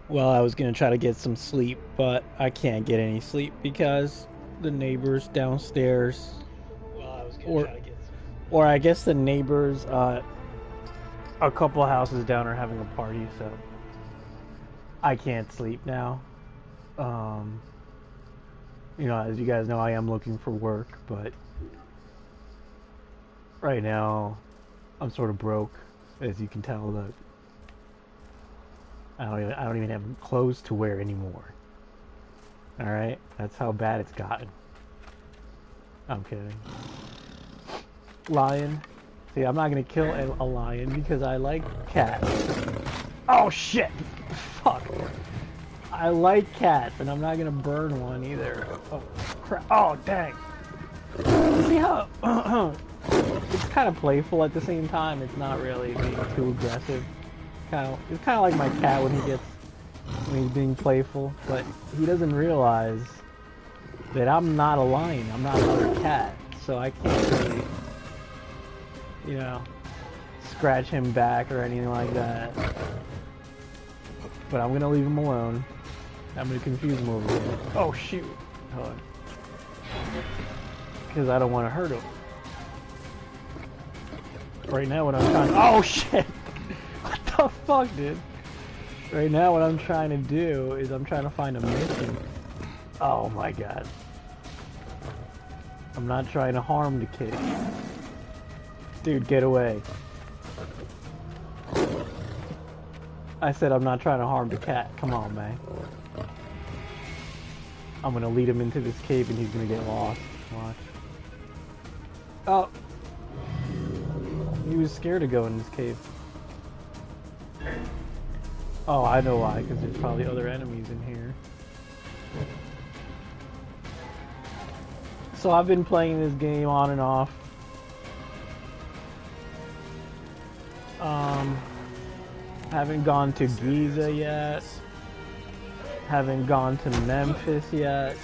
Well, I was gonna try to get some sleep, but I can't get any sleep because the neighbors downstairs, or or I guess the neighbors, a couple houses down are having a party, so I can't sleep now. Um, as you guys know, I am looking for work, but right now I'm sort of broke, as you can tell. That I don't even have clothes to wear anymore. All right, that's how bad it's gotten. I'm kidding. Lion. See, I'm not gonna kill a lion because I like cats. Oh shit! Fuck. I like cats, and I'm not gonna burn one either. Oh crap! Oh dang! See how it's kind of playful at the same time. It's not really being too aggressive. It's kind of like my cat when he's being playful, but he doesn't realize that I'm not a lion. I'm not another cat, so I can't really, you know, scratch him back or anything like that. But I'm gonna leave him alone. I'm gonna confuse him over here. Oh shoot! Hold on. Because I don't want to hurt him. Right now, what I'm trying. Oh shit! What the fuck, dude? Right now, what I'm trying to do is I'm trying to find a mission. Oh my god! I'm not trying to harm the kitty. Dude, get away! I said I'm not trying to harm the cat. Come on, man. I'm gonna lead him into this cave and he's gonna get lost. Watch. Oh! He was scared to go in this cave. Oh, I know why, because there's probably other enemies in here. So I've been playing this game on and off. Haven't gone to Giza yet. Haven't gone to Memphis yet.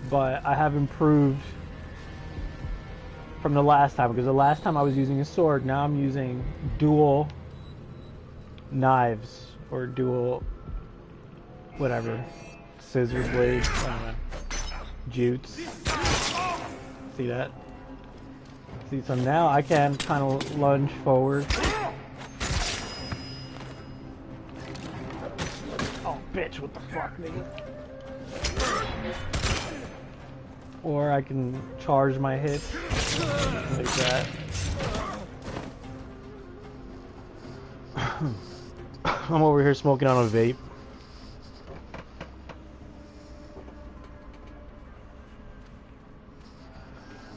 But I have improved from the last time, because the last time I was using a sword, now I'm using dual knives, or dual whatever, scissors blades, I don't know, jutes. See that? See, so now I can kind of lunge forward. Oh bitch, what the fuck, nigga? Or I can charge my hits like that. I'm over here smoking on a vape.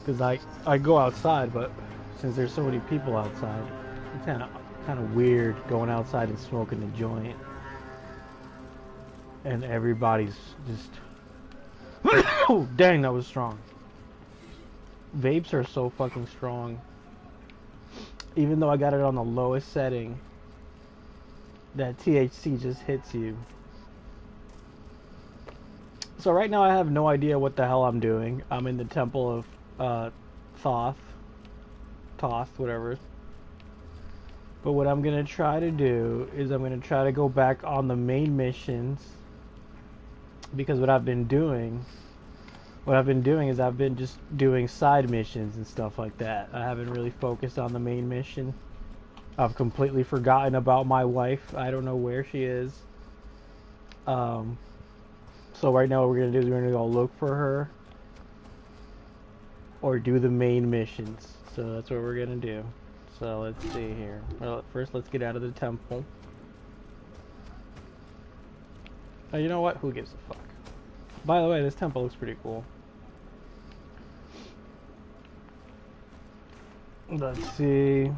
Because I go outside, but since there's so many people outside, it's kind of weird going outside and smoking a joint. And everybody's just... Oh, dang, that was strong. Vapes are so fucking strong. Even though I got it on the lowest setting, that THC just hits you. So right now I have no idea what the hell I'm doing. I'm in the temple of Thoth, whatever. But what I'm gonna try to do is I'm gonna try to go back on the main missions, because what I've been doing is I've been just doing side missions and stuff like that. I haven't really focused on the main mission. I've completely forgotten about my wife. I don't know where she is. So right now what we're gonna do is we're gonna go look for her, or do the main missions. So that's what we're gonna do. So let's see here. Well, first let's get out of the temple. Oh, you know what? Who gives a fuck? By the way, this temple looks pretty cool. Let's see.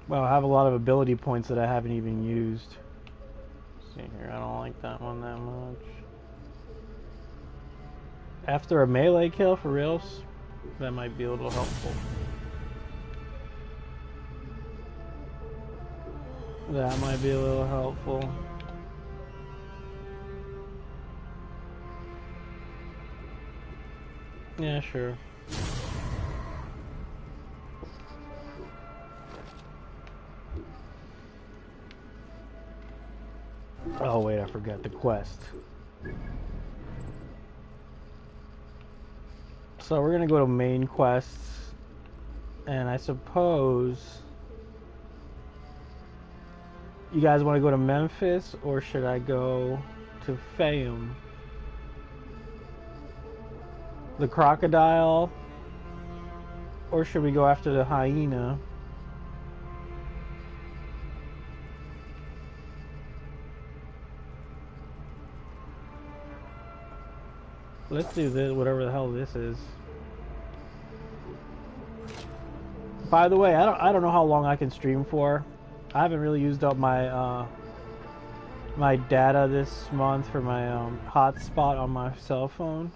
Well, I have a lot of ability points that I haven't even used. Let's see here, I don't like that one that much. After a melee kill, for reals, that might be a little helpful. That might be a little helpful. Yeah, sure. forgot the quest. So we're gonna go to main quests, and I suppose you guys want to go to Memphis, or should I go to Fayum? The crocodile, or should we go after the hyena? Let's do this, whatever the hell this is. By the way, I don't know how long I can stream for. I haven't really used up my my data this month for my hotspot on my cell phone,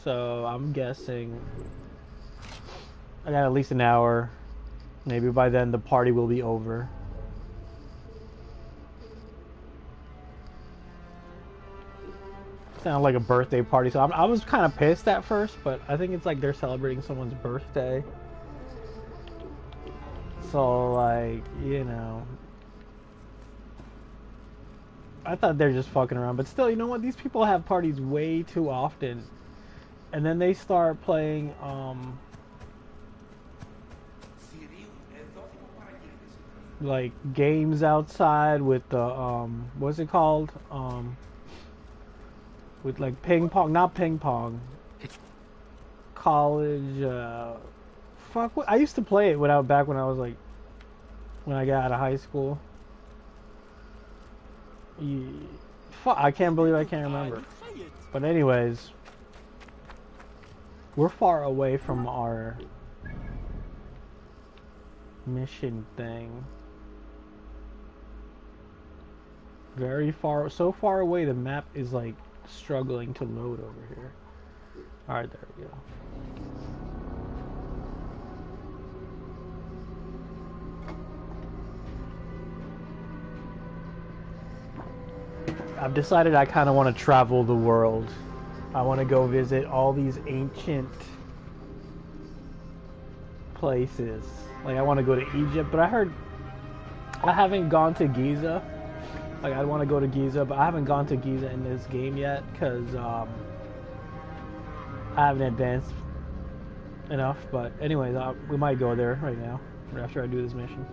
so I'm guessing I got at least an hour. Maybe by then the party will be over. Sound like a birthday party, so I was kind of pissed at first, but I think it's like they're celebrating someone's birthday. So, like, you know, I thought they're just fucking around, but still, you know what? These people have parties way too often, and then they start playing, like, games outside with the, what's it called? With, like, ping pong, not ping pong, college, fuck, I used to play it back when I was, like, when I got out of high school. Fuck, I can't believe I can't remember. But anyways, we're far away from our mission thing. Very far, so far away the map is like struggling to load over here. Alright, there we go. I've decided I kind of want to travel the world. I want to go visit all these ancient places. Like, I want to go to Egypt, but I heard I haven't gone to Giza. Like, I want to go to Giza, but I haven't gone to Giza in this game yet because I haven't advanced enough. But anyways, we might go there right now after I do this mission.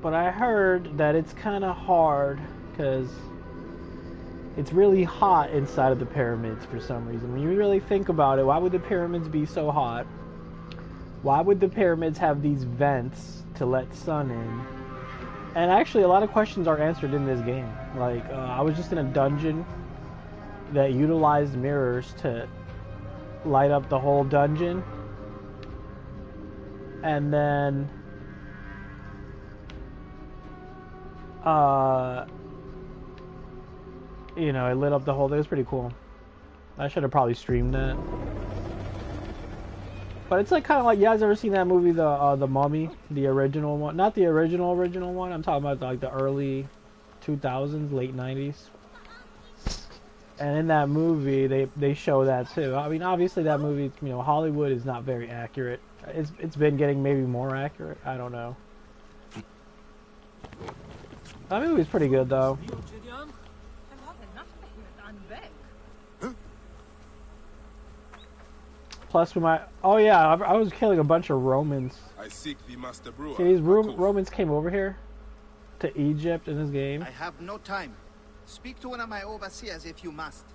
But I heard that it's kind of hard because it's really hot inside of the pyramids for some reason. When you really think about it, why would the pyramids be so hot? Why would the pyramids have these vents to let sun in? And actually, a lot of questions are answered in this game. Like, I was just in a dungeon that utilized mirrors to light up the whole dungeon. And then you know, it lit up the whole thing. It was pretty cool. I should have probably streamed that. But it's like kind of like, you guys ever seen that movie, the Mummy, the original one? Not the original one. I'm talking about like the early 2000s, late 90s. And in that movie, they show that too. I mean, obviously that movie, you know, Hollywood is not very accurate. It's been getting maybe more accurate. I don't know. That movie's pretty good though. Plus we might. Oh yeah, I was killing a bunch of Romans. I seek the master brewer. See, these Romans came over here to Egypt in this game. I have no time. Speak to one of my overseers if you must.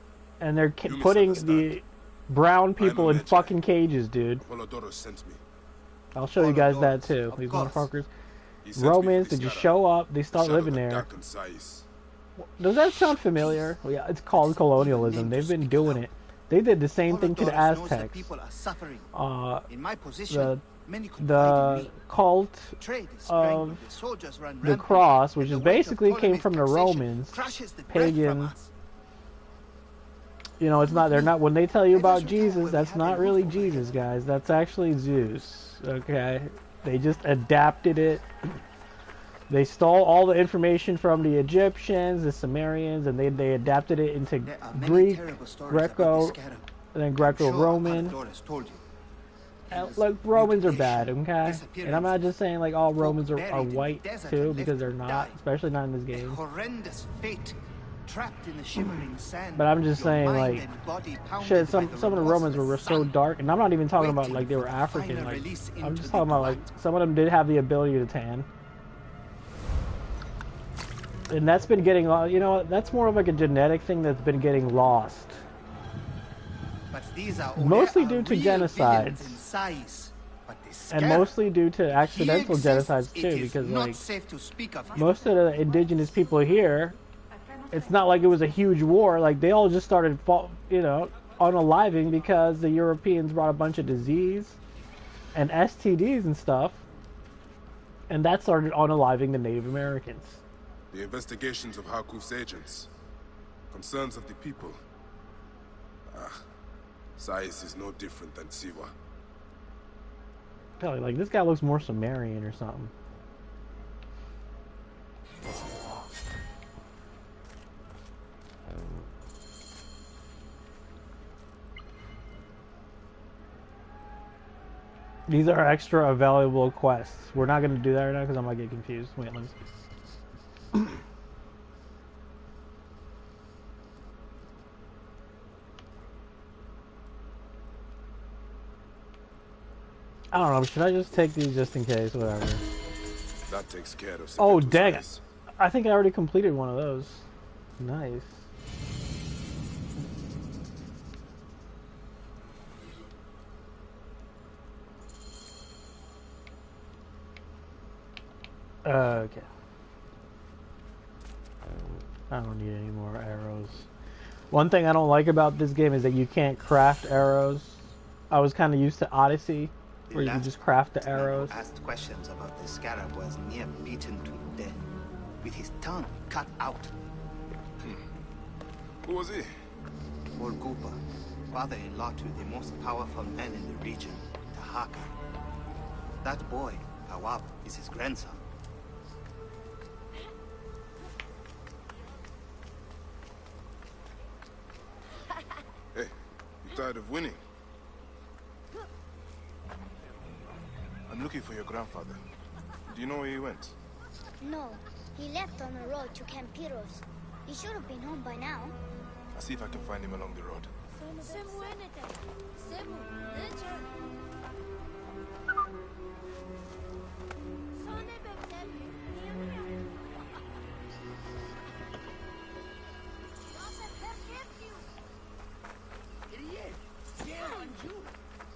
And they're putting the brown people in fucking cages, dude. Polodorus sent me. I'll show you guys that too. These motherfuckers. Romans, they just show up, they start living there. Does that sound familiar? Well, yeah, it's called colonialism. They've been doing it. They did the same thing to the Aztecs. The cult of the cross, which is basically came from the Romans, pagans. You know, it's not. They're not. When they tell you about Jesus, that's not really Jesus, guys. That's actually Zeus. Okay, they just adapted it. They stole all the information from the Egyptians, the Sumerians, and they adapted it into Greek, Greco, and then Greco-Roman. Look, Romans are bad, okay? And I'm not just saying like all Romans are white too, because they're not, especially not in this game. Horrendous fate. Trapped in the shimmering sand. But I'm just your saying, mind like, and body pounded shit, by some of the Romans were remorseless so sun. dark, and I'm not even talking about Waiting like they were for the African. final Like, release I'm into just the talking about like glut. some of them did have the ability to tan, and that's been getting, you know, that's more of like a genetic thing that's been getting lost. But these are Mostly are due to real genocides. villains in size. But the And Scarab, mostly due to he accidental exists, genocides it too, is because not like safe to speak of him. most of the indigenous people here, it's not like it was a huge war. Like they all just started, you know, unaliving because the Europeans brought a bunch of disease and STDs and stuff, and that started unaliving the Native Americans. The investigations of Harkuf's agents. Concerns of the people. Sais is no different than Siwa. Tell you, like this guy looks more Sumerian or something. These are extra available quests. We're not going to do that right now because I might get confused. Wait, let's... I don't know. Should I just take these just in case? Whatever. That takes care of Oh, Sepetu's dang it. eyes. I think I already completed one of those. Nice. Okay. I don't need any more arrows. One thing I don't like about this game is that you can't craft arrows. I was kind of used to Odyssey, where you can just craft the arrows. Asked questions about the Scarab was near beaten to death, with his tongue cut out. Who was he? Orgupa, father-in-law to the most powerful man in the region, Tahaka. That boy, Awab, is his grandson. Hey, you tired of winning? I'm looking for your grandfather. Do you know where he went? No, he left on the road to Campiros. He should have been home by now. I'll see if I can find him along the road.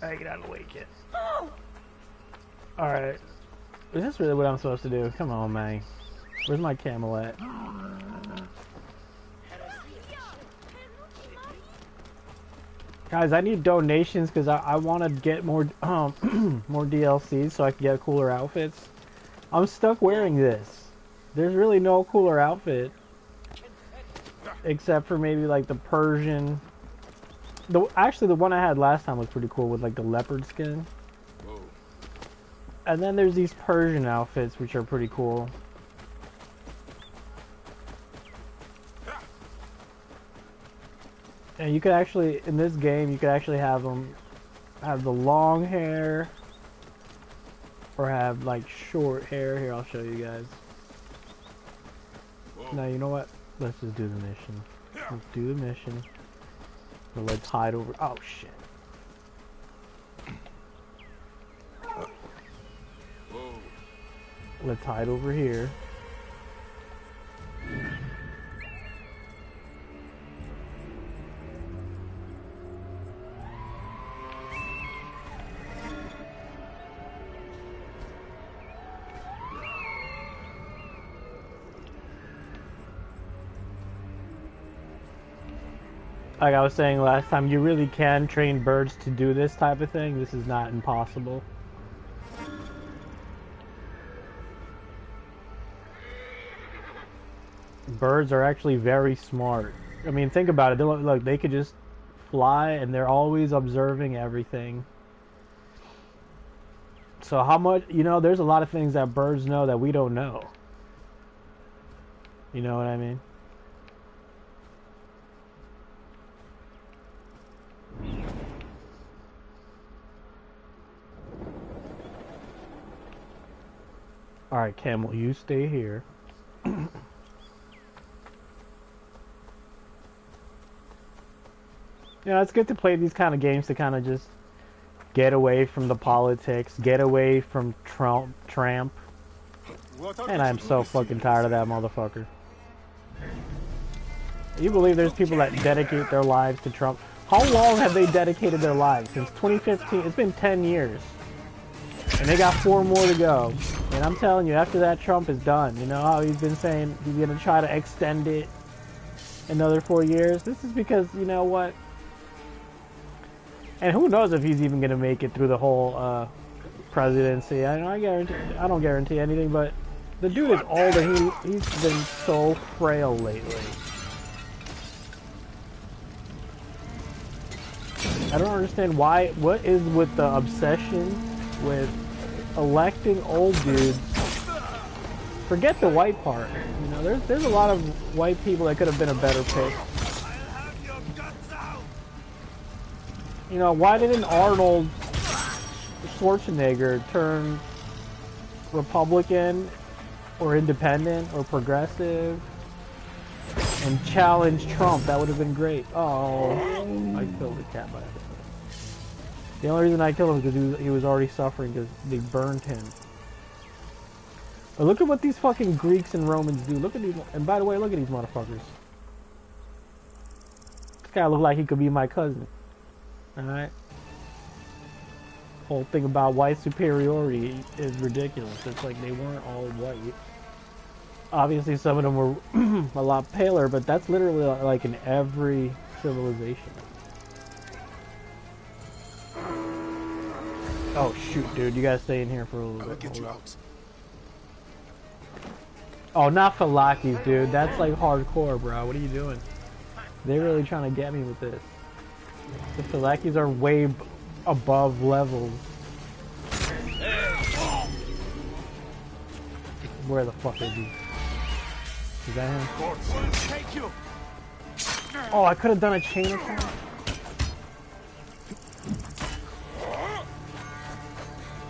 I get out of the way, kid. Alright. Is this really what I'm supposed to do? Come on, man. Where's my camel at? Guys, I need donations because I want to get more more DLCs so I can get cooler outfits. I'm stuck wearing this. There's really no cooler outfit. Except for maybe like the Persian. Actually, the one I had last time was pretty cool with like the leopard skin. Whoa. And then there's these Persian outfits which are pretty cool. And you could actually, in this game, you could actually have them have the long hair or have like short hair. Here, I'll show you guys. Whoa. Now, you know what? Let's just do the mission. Let's do the mission. Let's hide over. Oh shit. Whoa. Let's hide over here. Like I was saying last time, you really can train birds to do this type of thing. This is not impossible. Birds are actually very smart. I mean, think about it. Look, they could just fly and they're always observing everything. So how much, you know, there's a lot of things that birds know that we don't know. You know what I mean? Alright, Camel, you stay here. You know, it's good to play these kind of games to kind of just get away from the politics, get away from Trump. And I'm so fucking tired of that motherfucker. You believe there's people that dedicate their lives to Trump? How long have they dedicated their lives? Since 2015? It's been 10 years. And they got 4 more to go. And I'm telling you, after that, Trump is done. You know how he's been saying he's going to try to extend it another 4 years? This is because, you know what? And who knows if he's even going to make it through the whole presidency. I don't guarantee anything, but the dude is older. He's been so frail lately. I don't understand what is with the obsession with electing old dudes. Forget the white part. You know, there's a lot of white people that could have been a better pick. You know, why didn't Arnold Schwarzenegger turn Republican or independent or progressive and challenge Trump? That would have been great. Oh, I killed the cat by accident. The only reason I killed him is because he was already suffering because they burned him. But look at what these fucking Greeks and Romans do. Look at these, and by the way, look at these motherfuckers. This guy look like he could be my cousin. Alright? Whole thing about white superiority is ridiculous. It's like they weren't all white. Obviously some of them were a lot paler, but that's literally like in every civilization. Oh shoot, dude, you gotta stay in here for a little bit. Get you out. Oh, not Falakis, dude. That's like hardcore, bro. What are you doing? They're really trying to get me with this. The Falakis are way above levels. Where the fuck is he? Is that him? Oh, I could have done a chain attack.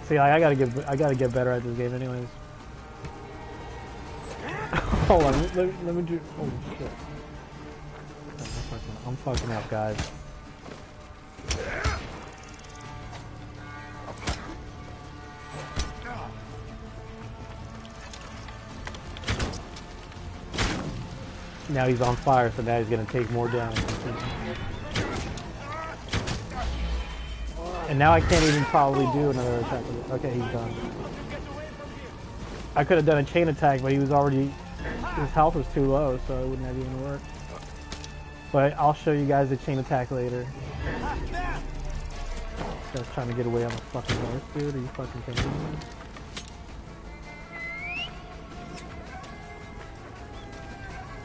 See, I gotta get better at this game, anyways. Hold on, let me do. Oh shit! I'm fucking up, guys. Now he's on fire, so now he's gonna take more damage. And now I can't even probably do another attack. Okay, he's done. I could have done a chain attack, but he was already... His health was too low, so it wouldn't have even worked. But I'll show you guys the chain attack later. This guy's trying to get away on the fucking horse, dude. Are you fucking kidding me?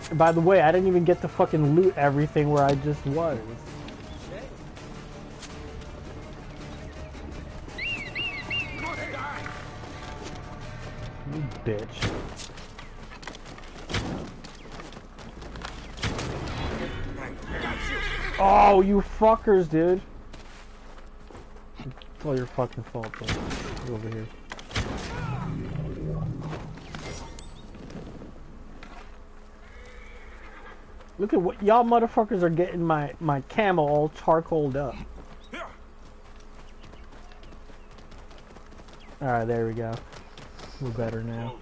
And by the way, I didn't even get to fucking loot everything where I just was. You bitch. Oh, you fuckers, dude. It's all your fucking fault, bro. Get over here. Look at what y'all motherfuckers are getting my camel all charcoaled up. Alright, there we go. We're better now.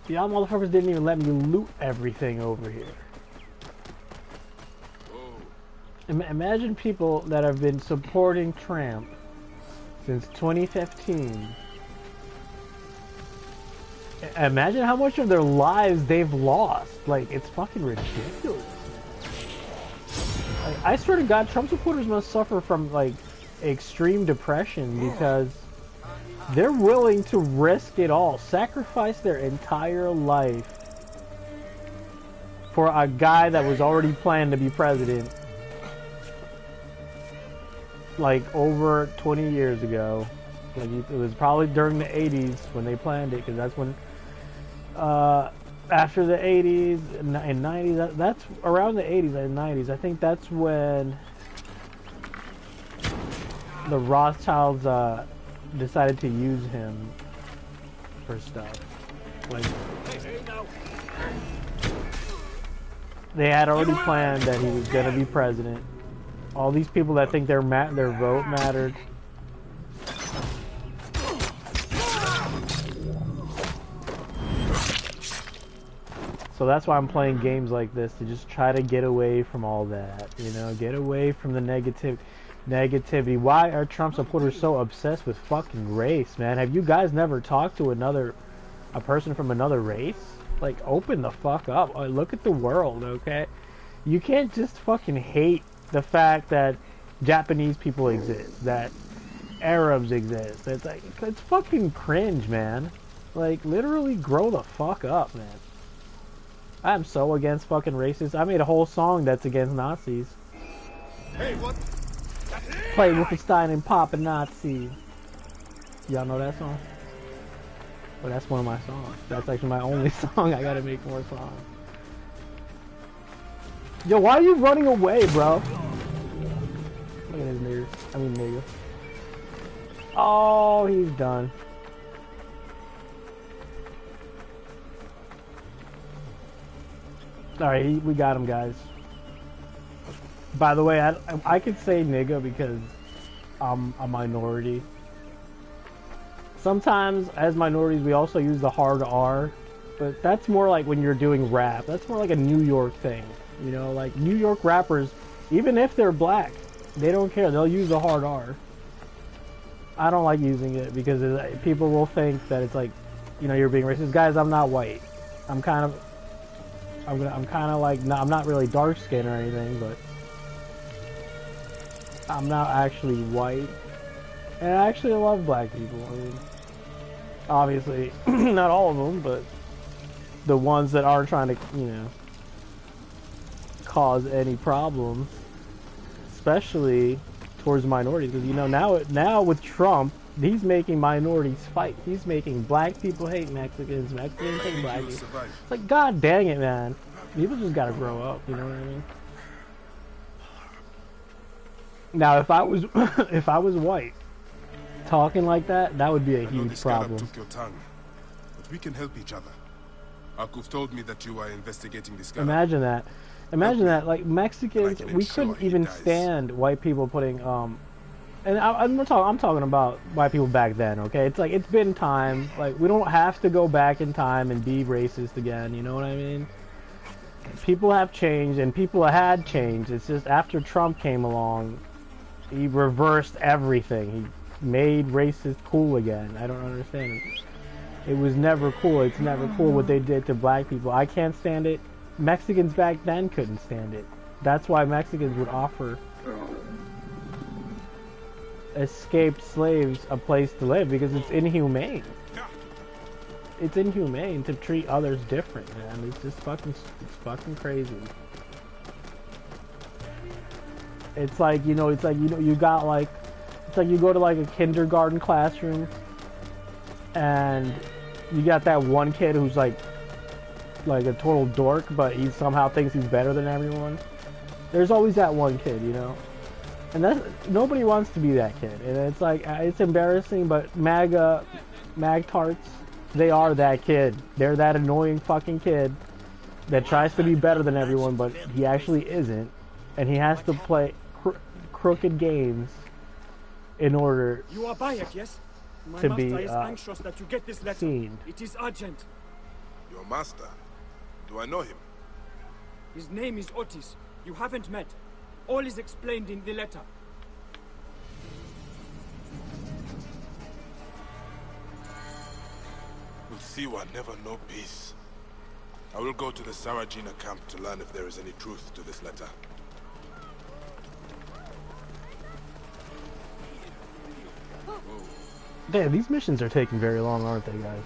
Y'all motherfuckers didn't even let me loot everything over here. Imagine people that have been supporting Trump since 2015. Imagine how much of their lives they've lost. Like, it's fucking ridiculous. Like, I swear to God, Trump supporters must suffer from, like, extreme depression because they're willing to risk it all, sacrifice their entire life for a guy that was already planned to be president, like, over 20 years ago. Like, it was probably during the 80s when they planned it, because that's when, after the 80s and 90s, that's around the 80s and 90s, I think that's when the Rothschilds decided to use him for stuff. Like, they had already planned that he was gonna be president. All these people that think their vote mattered. So that's why I'm playing games like this, to just try to get away from all that, you know, get away from the negativity. Why are Trump supporters so obsessed with fucking race, man? Have you guys never talked to a person from another race? Like, open the fuck up. Look at the world, okay? You can't just fucking hate the fact that Japanese people exist, that Arabs exist. It's like, it's fucking cringe, man. Like, literally grow the fuck up, man. I'm so against fucking racists. I made a whole song that's against Nazis. Hey, what? Play Wolfenstein and Papa Nazi. Y'all know that song? Well, that's one of my songs. That's actually my only song. I gotta make more songs. Yo, why are you running away, bro? Look at his nigger. I mean, nigga. Oh, he's done. Alright, we got him, guys. By the way, I could say nigga because I'm a minority. Sometimes, as minorities, we also use the hard R, but that's more like when you're doing rap. That's more like a New York thing. You know, like New York rappers, even if they're black, they don't care. They'll use the hard R. I don't like using it because people will think that it's like, you know, you're being racist. Guys, I'm not white. I'm kind of like, no, I'm not really dark skinned or anything, but I'm not actually white. And I actually love black people. I mean, obviously, not all of them, but the ones that aren't trying to, you know, cause any problems, especially towards minorities. Because, you know, now with Trump, he's making minorities fight. He's making black people hate Mexicans, Mexicans hate black people. It's like, god dang it, man. People just gotta grow up, you know what I mean? Now, if I was if I was white, talking like that, that would be a huge problem. Took your tongue, but we can help each other. Akuf told me that you are investigating this guy. Imagine that. Imagine that, like, Mexicans, we couldn't even stand white people putting, and I'm talking about white people back then, okay? It's like, it's been time. Like, we don't have to go back in time and be racist again, you know what I mean? People have changed, and people had changed. It's just after Trump came along, he reversed everything. He made racist cool again. I don't understand it. It was never cool. It's never cool what they did to black people. I can't stand it. Mexicans back then couldn't stand it. That's why Mexicans would offer escaped slaves a place to live, because it's inhumane. It's inhumane to treat others different, man. It's just fucking crazy. It's like, you know, you got like, it's like you go to like a kindergarten classroom and you got that one kid who's like a total dork, but he somehow thinks he's better than everyone. There's always that one kid, you know? And nobody wants to be that kid. And it's like, it's embarrassing, but Magtarts, they are that kid. They're that annoying fucking kid that tries to be better than everyone, but he actually isn't. And he has to play crooked games in order you are Bayek, yes? My to master be is anxious that you get this letter. seen. It is urgent. Your master? Do I know him? His name is Otis. You haven't met. All is explained in the letter. We'll see what never know peace. I will go to the Sarajina camp to learn if there is any truth to this letter. Damn, these missions are taking very long, aren't they, guys?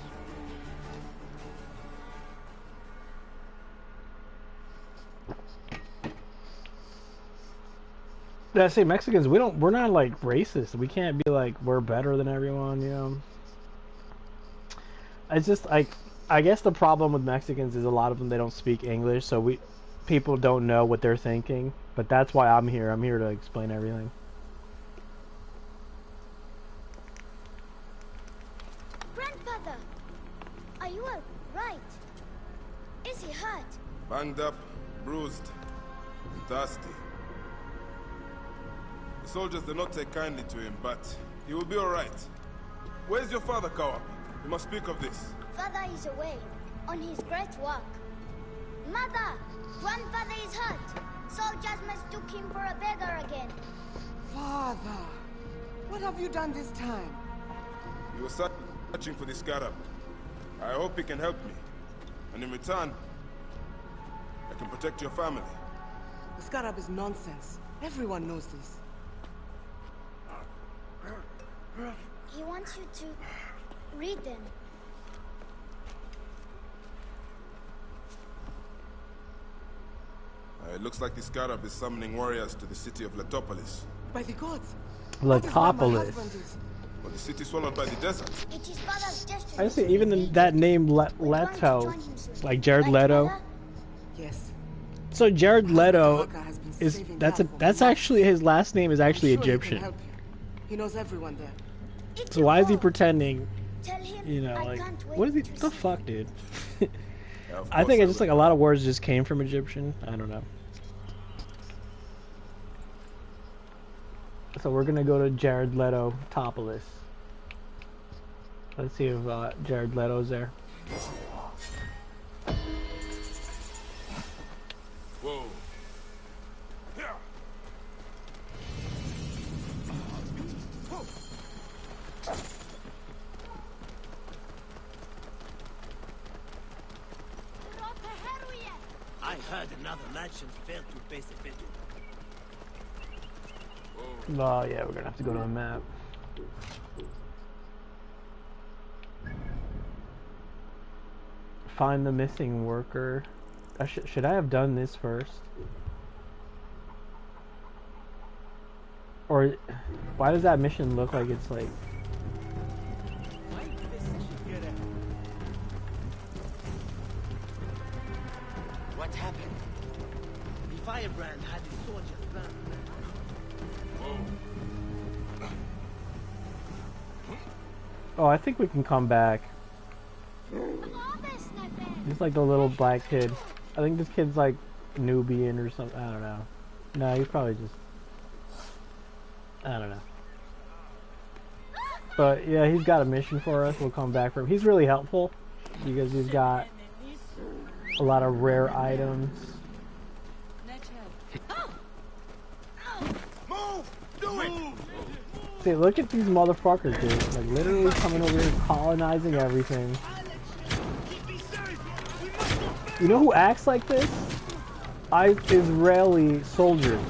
Yeah, I say Mexicans, we're not like racist. We can't be like, we're better than everyone, you know? It's just like, I guess the problem with Mexicans is a lot of them, they don't speak English, so people don't know what they're thinking. But that's why I'm here. I'm here to explain everything. Banged up, bruised, and thirsty. The soldiers do not take kindly to him, but he will be all right. Where's your father, Kawap? We must speak of this. Father is away, on his great work. Mother! Grandfather is hurt! Soldiers mistook him for a beggar again. Father, what have you done this time? He was searching for the scarab. I hope he can help me. And in return, I can protect your family. The scarab is nonsense. Everyone knows this. He wants you to read them. It looks like the scarab is summoning warriors to the city of Letopolis. By the gods! That is where my Letopolis. husband is. But the city swallowed by the desert. It is father's destiny. I see. to Even defeat that him. name We want to Leto, join him soon. like Jared Right, Leto. Father? Yes. So Jared Leto Tahaka has been is saving that's Gal for that's months. actually his last name is actually I'm sure he can Egyptian. help you. He knows everyone there. It's So why is he war. pretending? Tell him You know, I like can't wait what is he? to What the see fuck, him. dude? Yeah, of I course think it's just will. like a lot of words just came from Egyptian. I don't know. So we're gonna go to Jared Leto Topolis. Let's see if Jared Leto's there. Whoa. Yeah. I heard another mansion failed to face a bid. Oh yeah, we're gonna have to go to the map. Find the missing worker. Should I have done this first? Or why does that mission look like it's like? What happened? The firebrand had his soldiers burned. Oh, I think we can come back. Just like the little black kid. I think this kid's like Nubian or something. I don't know. No, he's probably just. I don't know. But yeah, he's got a mission for us. We'll come back for him. He's really helpful because he's got a lot of rare items. Move! Do it! See, look at these motherfuckers, dude. Like literally coming over here, colonizing everything. You know who acts like this? Israeli soldiers.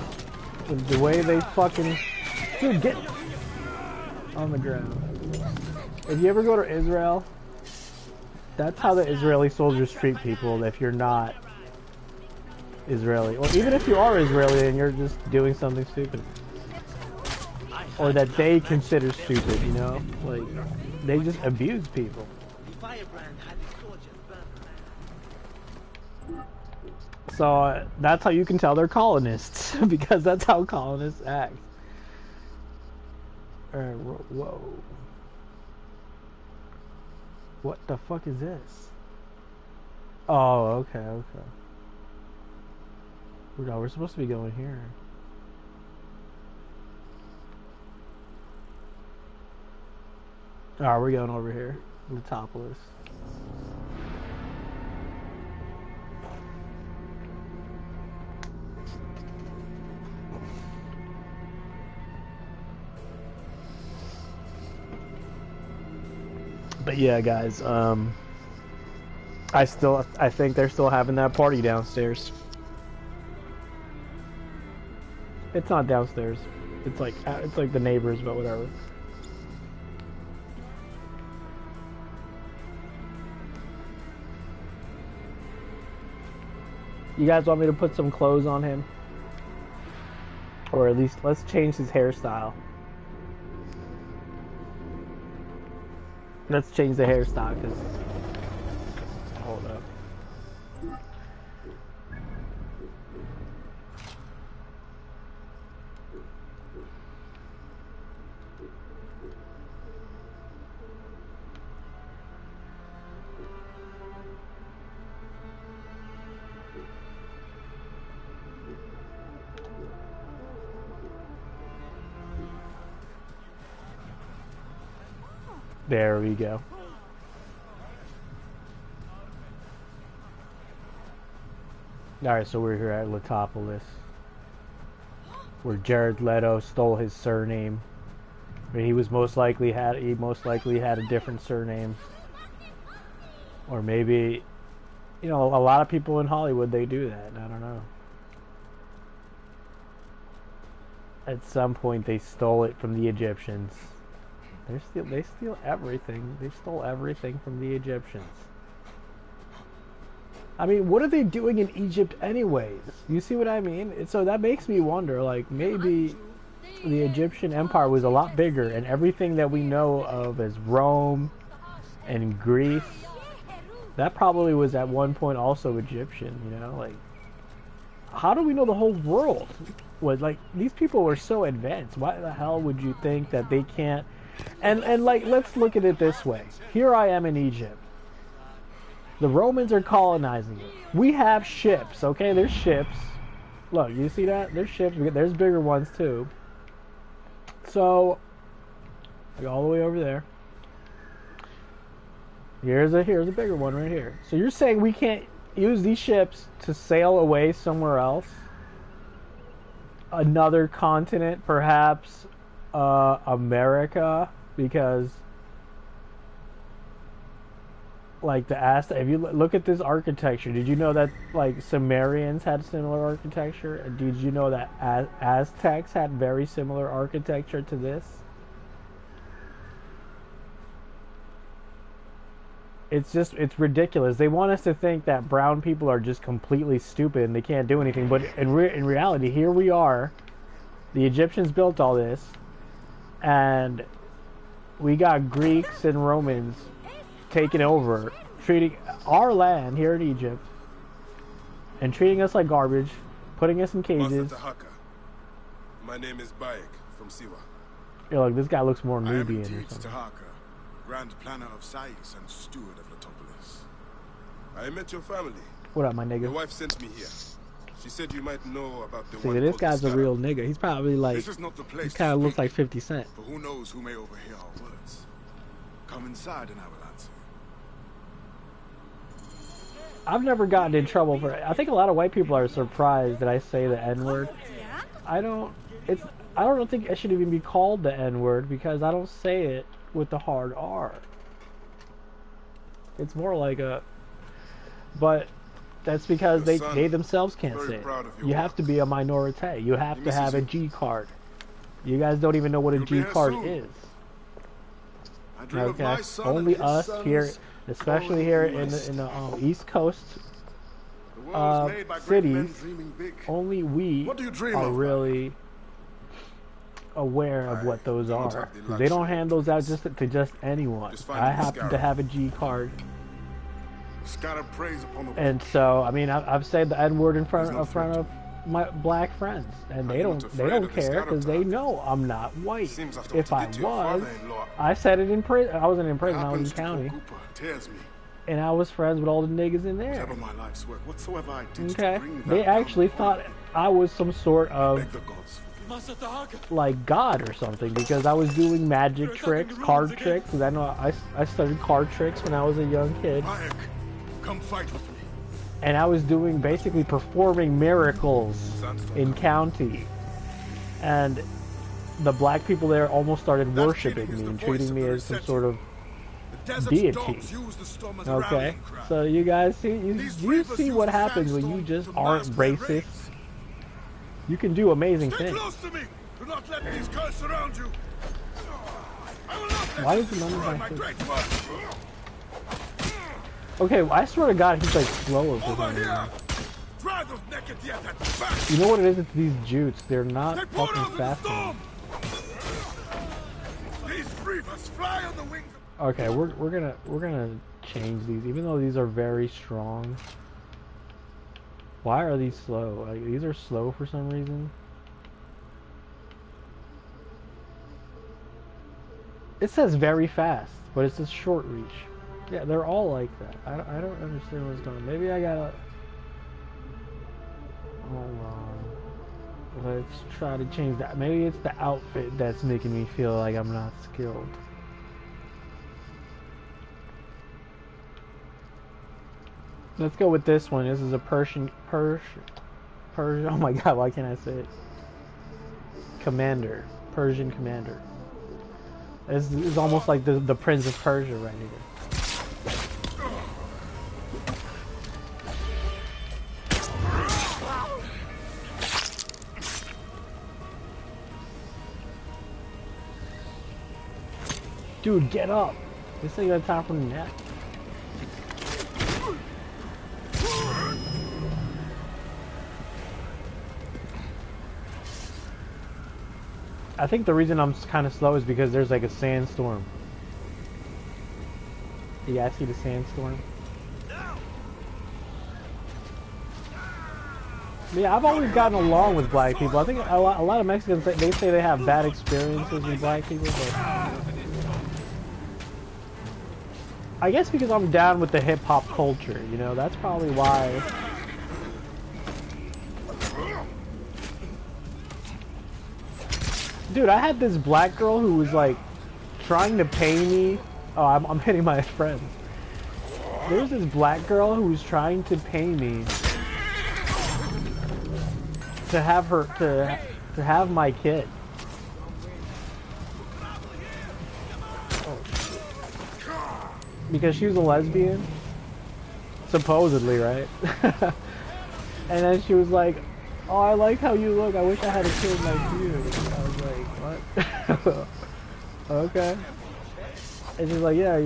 The way they fucking... Dude, get on the ground. If you ever go to Israel, that's how the Israeli soldiers treat people if you're not Israeli. Or even if you are Israeli and you're just doing something stupid. Or that they consider stupid, you know? Like, they just abuse people. The firebrand had his soldiers burned. So that's how you can tell they're colonists, because that's how colonists act. Alright, whoa. What the fuck is this? Oh, okay. No, we're supposed to be going here. Alright, we're going over here. Letopolis. But yeah, guys, I think they're still having that party downstairs. It's not downstairs. It's like the neighbors, but whatever. You guys want me to put some clothes on him? Or at least let's change his hairstyle. Let's change the hairstyle, because... Hold up. There we go. Alright, so we're here at Letopolis, where Jared Leto stole his surname. I mean, he most likely had a different surname. Or maybe, you know, a lot of people in Hollywood, they do that. I don't know. At some point, they stole it from the Egyptians. They steal everything. They stole everything from the Egyptians. I mean, what are they doing in Egypt anyways? You see what I mean? So that makes me wonder, like, maybe the Egyptian Empire was a lot bigger, and everything that we know of as Rome and Greece, that probably was at one point also Egyptian, you know? Like, how do we know the whole world was, like, these people were so advanced. Why the hell would you think that they can't? And like, let's look at it this way. Here I am in Egypt. The Romans are colonizing it. We have ships, okay? There's ships. Look, you see that? There's ships. There's bigger ones too. So, all the way over there. Here's a bigger one right here. So you're saying we can't use these ships to sail away somewhere else? Another continent, perhaps America, because like the Aztec, if you look at this architecture, did you know that like Sumerians had similar architecture? And did you know that Aztecs had very similar architecture to this? It's ridiculous. They want us to think that brown people are just completely stupid and they can't do anything, but in reality, here we are. The Egyptians built all this, and we got Greeks and Romans taking over, treating our land here in Egypt, and treating us like garbage, putting us in cages. My name is Bayek from Siwa. Yeah, look, this guy looks more I am Nubian or indeed something. Tahaka, Grand Planner of Sais and Steward of Letopolis. I met your family. What up, my nigga? Your wife sent me here. She said you might know about the See, one this called guy's a Scarab. real nigga. He's probably like, This is not the place he kind of to looks speak, like 50 Cent. for who knows who may overhear our words. Come inside and I will answer. I've never gotten in trouble for it. I think a lot of white people are surprised that I say the N-word. I don't think I should even be called the N-word because I don't say it with the hard R. It's more like a, but that's because they themselves can't say it. You have to be a minority. You have to have a G card. You guys don't even know what a G card is. Okay, only us here, especially here in the East Coast cities, only we are really aware of what those are. They don't hand those out just to just anyone. I happen to have a G card. And so, I mean, I've said the N-word in front of my black friends, and they don't care because they know I'm not white. If I was, I said it in prison. I wasn't in prison. I was in county, and I was friends with all the niggas in there. Okay, they actually thought I was some sort of like God or something because I was doing magic tricks, card tricks. Because I know I studied card tricks when I was a young kid. Come fight with me. And I was doing basically performing miracles in county. And the black people there almost started worshiping me and treating me as some sort of deity. Okay? So you guys see, you see what happens when you just aren't racist. You can do amazing things. Do not let these guys surround you. Why is the number my face? Okay, well, I swear to God, he's like slower for some reason. You know what it is? It's these jutes. They're not fucking fast enough. Okay, we're gonna change these, even though these are very strong. Why are these slow? Like, these are slow for some reason. It says very fast, but it's a short reach. Yeah, they're all like that. I don't understand what's going on. Maybe I gotta... Hold on. Let's try to change that. Maybe it's the outfit that's making me feel like I'm not skilled. Let's go with this one. This is a Persian. Oh my god, why can't I say it? Commander. Persian commander. This is almost like the Prince of Persia right here. Dude, get up! This thing got time from the net. I think the reason I'm kind of slow is because there's like a sandstorm. You guys see the sandstorm? Yeah, I've always gotten along with black people. I think a lot of Mexicans, they say they have bad experiences with black people, but I guess because I'm down with the hip-hop culture, you know, that's probably why. Dude, I had this black girl who was like trying to pay me. Oh, I'm hitting my friends. There was this black girl who was trying to pay me to have her to have my kid. Oh, because she was a lesbian, supposedly, right? And then she was like, "Oh, I like how you look. I wish I had a kid like you." I was like, "What?" Okay. And she's like, "Yeah,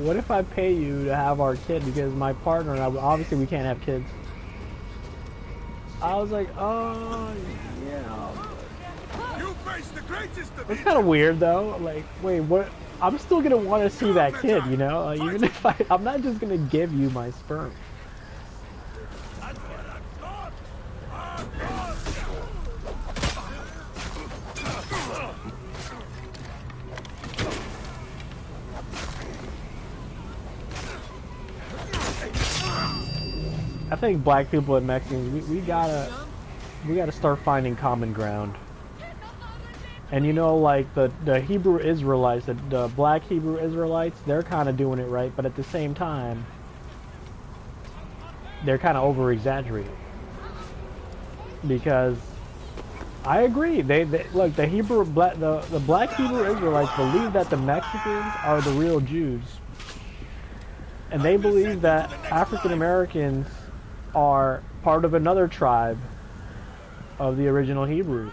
what if I pay you to have our kid because my partner and I, obviously we can't have kids." I was like, "Oh, yeah." It's kind of weird though. Like, wait, what? I'm still gonna want to see that kid, you know? Like, even if I'm not just gonna give you my sperm. I think black people and Mexicans, we gotta start finding common ground. And you know, like the Hebrew Israelites, the black Hebrew Israelites, they're kind of doing it right, but at the same time, they're kind of over-exaggerating. Because I agree, they look, the black Hebrew Israelites believe that the Mexicans are the real Jews, and they believe that African Americans are part of another tribe of the original Hebrews.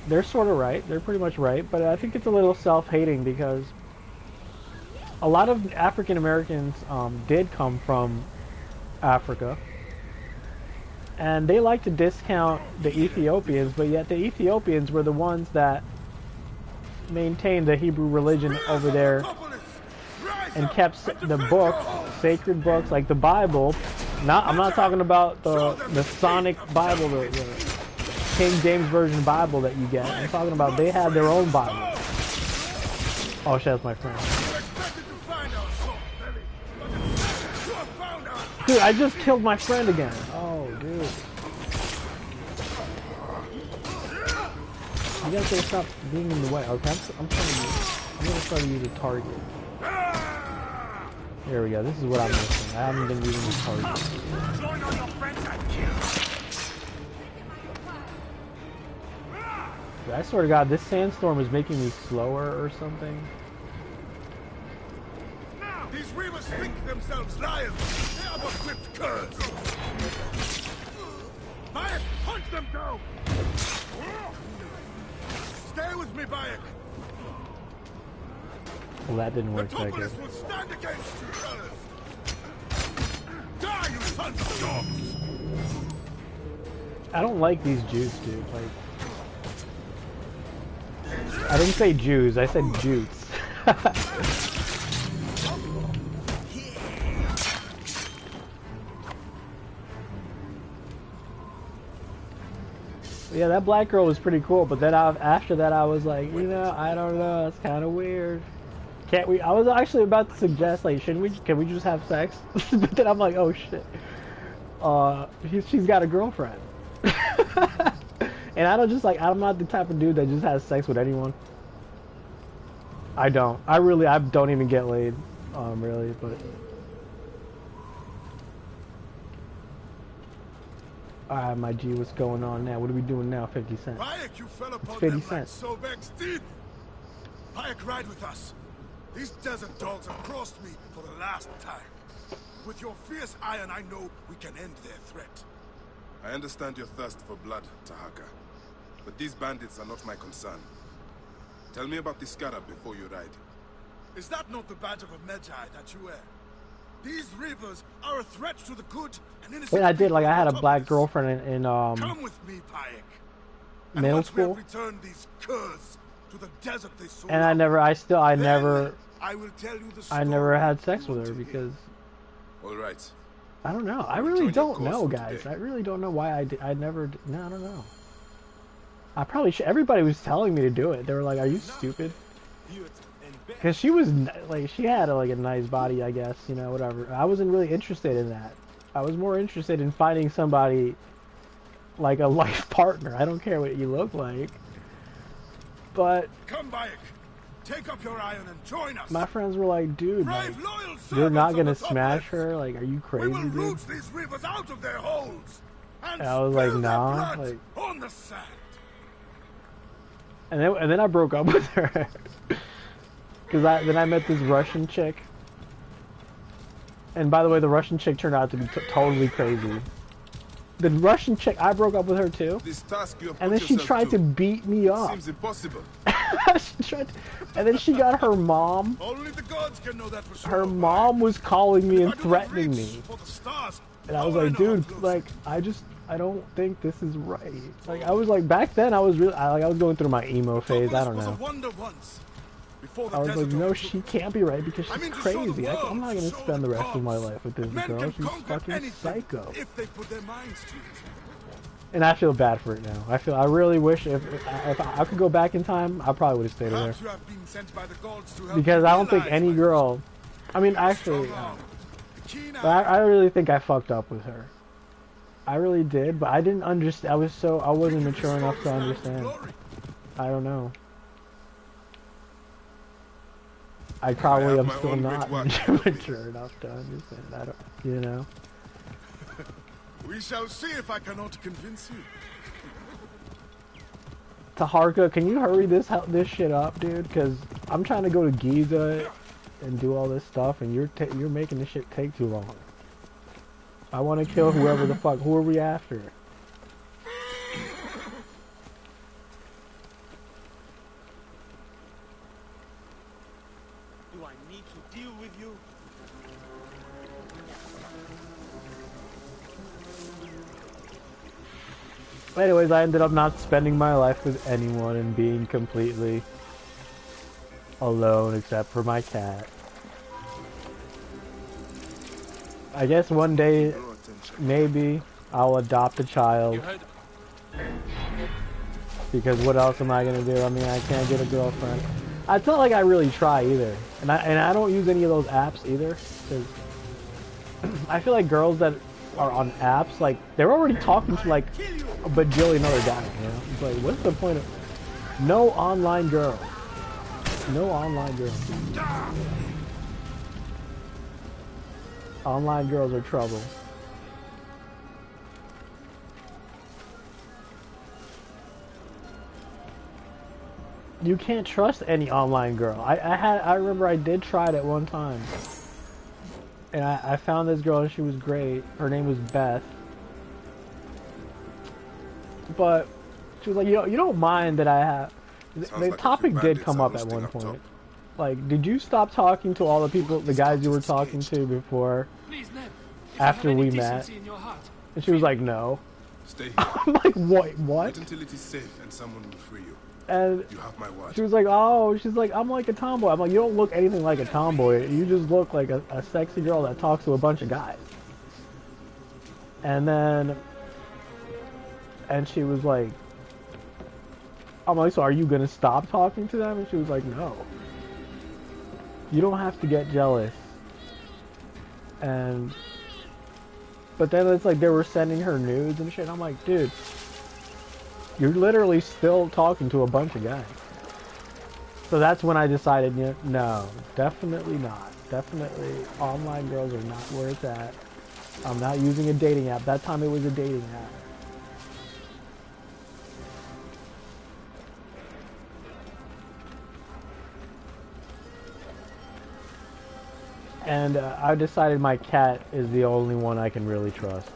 They're sort of right. They're pretty much right, but I think it's a little self-hating because a lot of African Americans did come from Africa, and they like to discount the Ethiopians, but yet the Ethiopians were the ones that maintained the Hebrew religion over there and kept the books, sacred books like the Bible. I'm not talking about the Sonic Bible, the King James Version Bible that you get. I'm talking about they had their own Bible. Oh shit, that's my friend. Dude, I just killed my friend again. Oh, dude. You guys gotta stop being in the way. Okay, I'm gonna start to use a target. There we go. This is what I'm missing. I haven't been using the target. I swear to God, this sandstorm is making me slower or something. These reavers think themselves lions. They are but whipped curs. Bayek, hunt them down. Stay with me, Bayek. Well, that didn't work that good. Metropolis will stand against you, curs. Die, you sons of dogs. I don't like these Jews, dude. Like, I didn't say Jews, I said Jutes. Yeah, that black girl was pretty cool, but then after that I was like, you know, I don't know, it's kind of weird. Can't we? I was actually about to suggest, like, can we just have sex? But then I'm like, oh shit. She's got a girlfriend. And I'm not the type of dude that just has sex with anyone. I don't even get laid. really, but... Alright, my G, what's going on now? What are we doing now, 50 Cent? Bayek, you fell upon 50 them like cents. Sobek's teeth. Bayek, ride with us. These desert dogs have crossed me for the last time. With your fierce iron, I know we can end their threat. I understand your thirst for blood, Tahaka. But these bandits are not my concern. Tell me about the scarab before you ride. Is that not the badge of a Medjay that you wear? These reavers are a threat to the good and innocent. Yeah, I did. Like, I had a people black on top girlfriend in Come with me, Bayek. And middle once we have school, returned these curs to the desert they sold and I out, never, then I will tell you the I never story had sex you with want her to hear. because All right. I don't know. I I'll really join your don't course know, for guys. today. I really don't know why I did. I never. No, I don't know. I probably should. Everybody was telling me to do it. They were like, "Are you stupid?" Because she was like, she had like a nice body, I guess. You know, whatever. I wasn't really interested in that. I was more interested in finding somebody like a life partner. I don't care what you look like. But Come, Bayek. Take up your iron and join us. my friends were like, "Dude, like, Brave, loyal you're not servants of gonna the smash Topless. her? Like, are you We crazy, will dude?" root these reavers out of their holes. And I was like, spill their nah, blood like- on the sand. And then I broke up with her. Cause then I met this Russian chick. And by the way, the Russian chick turned out to be totally crazy. The Russian chick, I broke up with her too. This task you have And put then she yourself tried to beat me up. Seems impossible. She tried to, and then she got her mom. Only the gods can know that for sure. Her mom was calling me If and I do not threatening reach me. for the stars, And I was how will like, know how dude, close like, I don't think this is right. Like, I was like, back then I was really, I was going through my emo phase, I don't Topless was a know. wonder once, before the I was like, desert no, overtook she it. can't be right because I she's mean, to show the crazy. world, I'm not to gonna show spend the the rest of my gods. life with this Men girl. can She's conquer fucking anything psycho. if they put their minds to it. And I feel bad for it now. I really wish if I could go back in time, I probably would have stayed with Perhaps her. you have been sent by the gods to help Because you I don't think realize any my girl, I mean, actually, strong arm, the keen but eye, I really think I fucked up with her. I really did, but I didn't understand. I wasn't mature enough to understand. glory. I don't know. I probably have am my still own not great work. mature enough to understand. I don't, you know. We shall see if I cannot convince you. Taharka, can you hurry this shit up, dude? Because I'm trying to go to Giza and do all this stuff, and you're making this shit take too long. I want to kill whoever the fuck. Who are we after? Do I need to deal with you? Anyways, I ended up not spending my life with anyone and being completely alone except for my cat. I guess one day, Draw attention. maybe, I'll adopt a child. Because what else am I gonna do? I mean, I can't get a girlfriend. It's not like I really try either. And I don't use any of those apps either. Because I feel like girls that are on apps, like, they're already talking to like a bajillion other guys, you know? It's like, what's the point of... No online girls. No online girls. Online girls are trouble. You can't trust any online girl. I remember I did try it at one time. And I found this girl and she was great. Her name was Beth. But she was like, you don't mind that I have... Sounds The like a few topic did bandits come are up at roosting one up point. top. Like, did you stop talking to all the people, the guys you were talking to before, Please, Ned. If after you have we any met? decency in your heart, And she was like, no. Stay here. I'm like, what? What? Wait until it is safe and someone will free you. And You have my word. she was like, oh, she's like, I'm like a tomboy. I'm like, you don't look anything like a tomboy. You just look like a sexy girl that talks to a bunch of guys. And then, and she was like, I'm like, so are you gonna stop talking to them? And she was like, no. You don't have to get jealous. And, but then it's like they were sending her nudes and shit. I'm like, dude, you're literally still talking to a bunch of guys. So that's when I decided, no, definitely not. Definitely, online girls are not where it's at. I'm not using a dating app. That time it was a dating app. And I decided my cat is the only one I can really trust.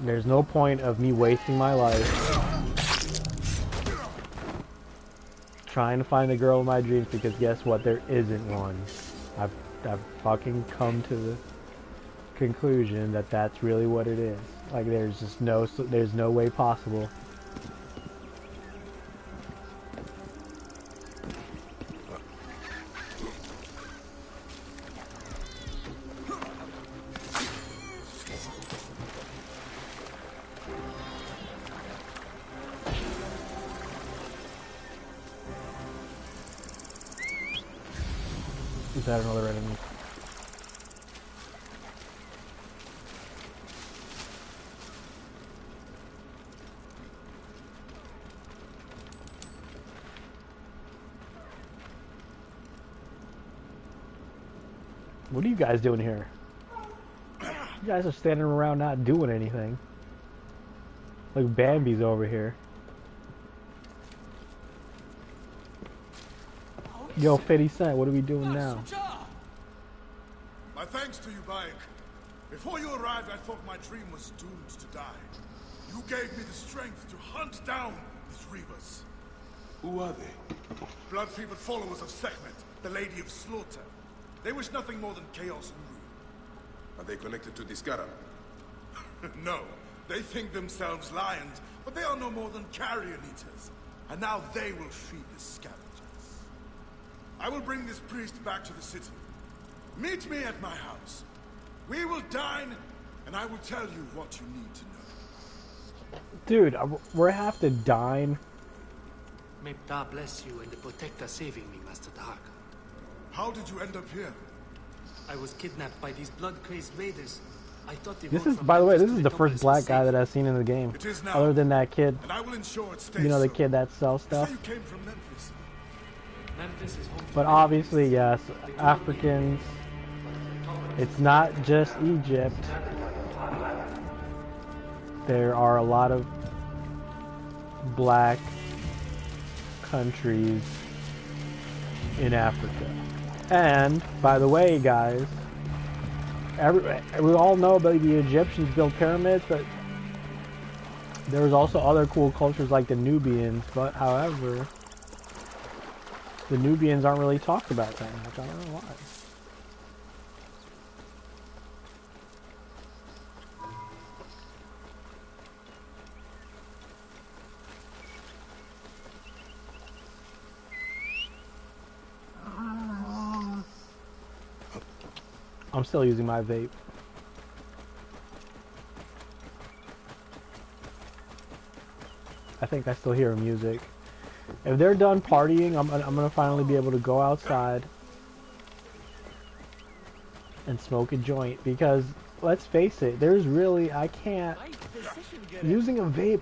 There's no point of me wasting my life trying to find the girl of my dreams, because guess what? There isn't one. I've fucking come to the conclusion that that's really what it is. Like, there's just there's no way possible. Is that another enemy? What are you guys doing here? You guys are standing around not doing anything. Like Bambi's over here. Yo, 50 Cent, what are we doing now? My thanks to you, Bayek. Before you arrived, I thought my dream was doomed to die. You gave me the strength to hunt down these Reavers. Who are they? Blood-fevered followers of Sekhmet, the Lady of Slaughter. They wish nothing more than chaos and ruin. Are they connected to this Scarab? No, they think themselves lions, but they are no more than carrion eaters. And now they will feed the scavengers. I will bring this priest back to the city. Meet me at my house. We will dine, and I will tell you what you need to know. Dude, we're have to dine. May Ptah bless you and the Protector saving me, Master Tahaka. How did you end up here? I was kidnapped by these blood-crazed raiders. I thought they This is, by the way, this is the first black guy that I've seen in the game. It is now. Other than that kid. And I will ensure it stays You know, the so. kid that sells You stuff. say you came from Memphis. Memphis is home to But many obviously, priests. yes, They do Africans. It's not just Egypt. There are a lot of black countries in Africa. And, by the way, guys, we all know about the Egyptians built pyramids, but there was also other cool cultures like the Nubians. But, however, the Nubians aren't really talked about that much. I don't know why. I'm still using my vape. I think I still hear music. If they're done partying, I'm gonna finally be able to go outside and smoke a joint, because let's face it, there's really, I can't, using a vape,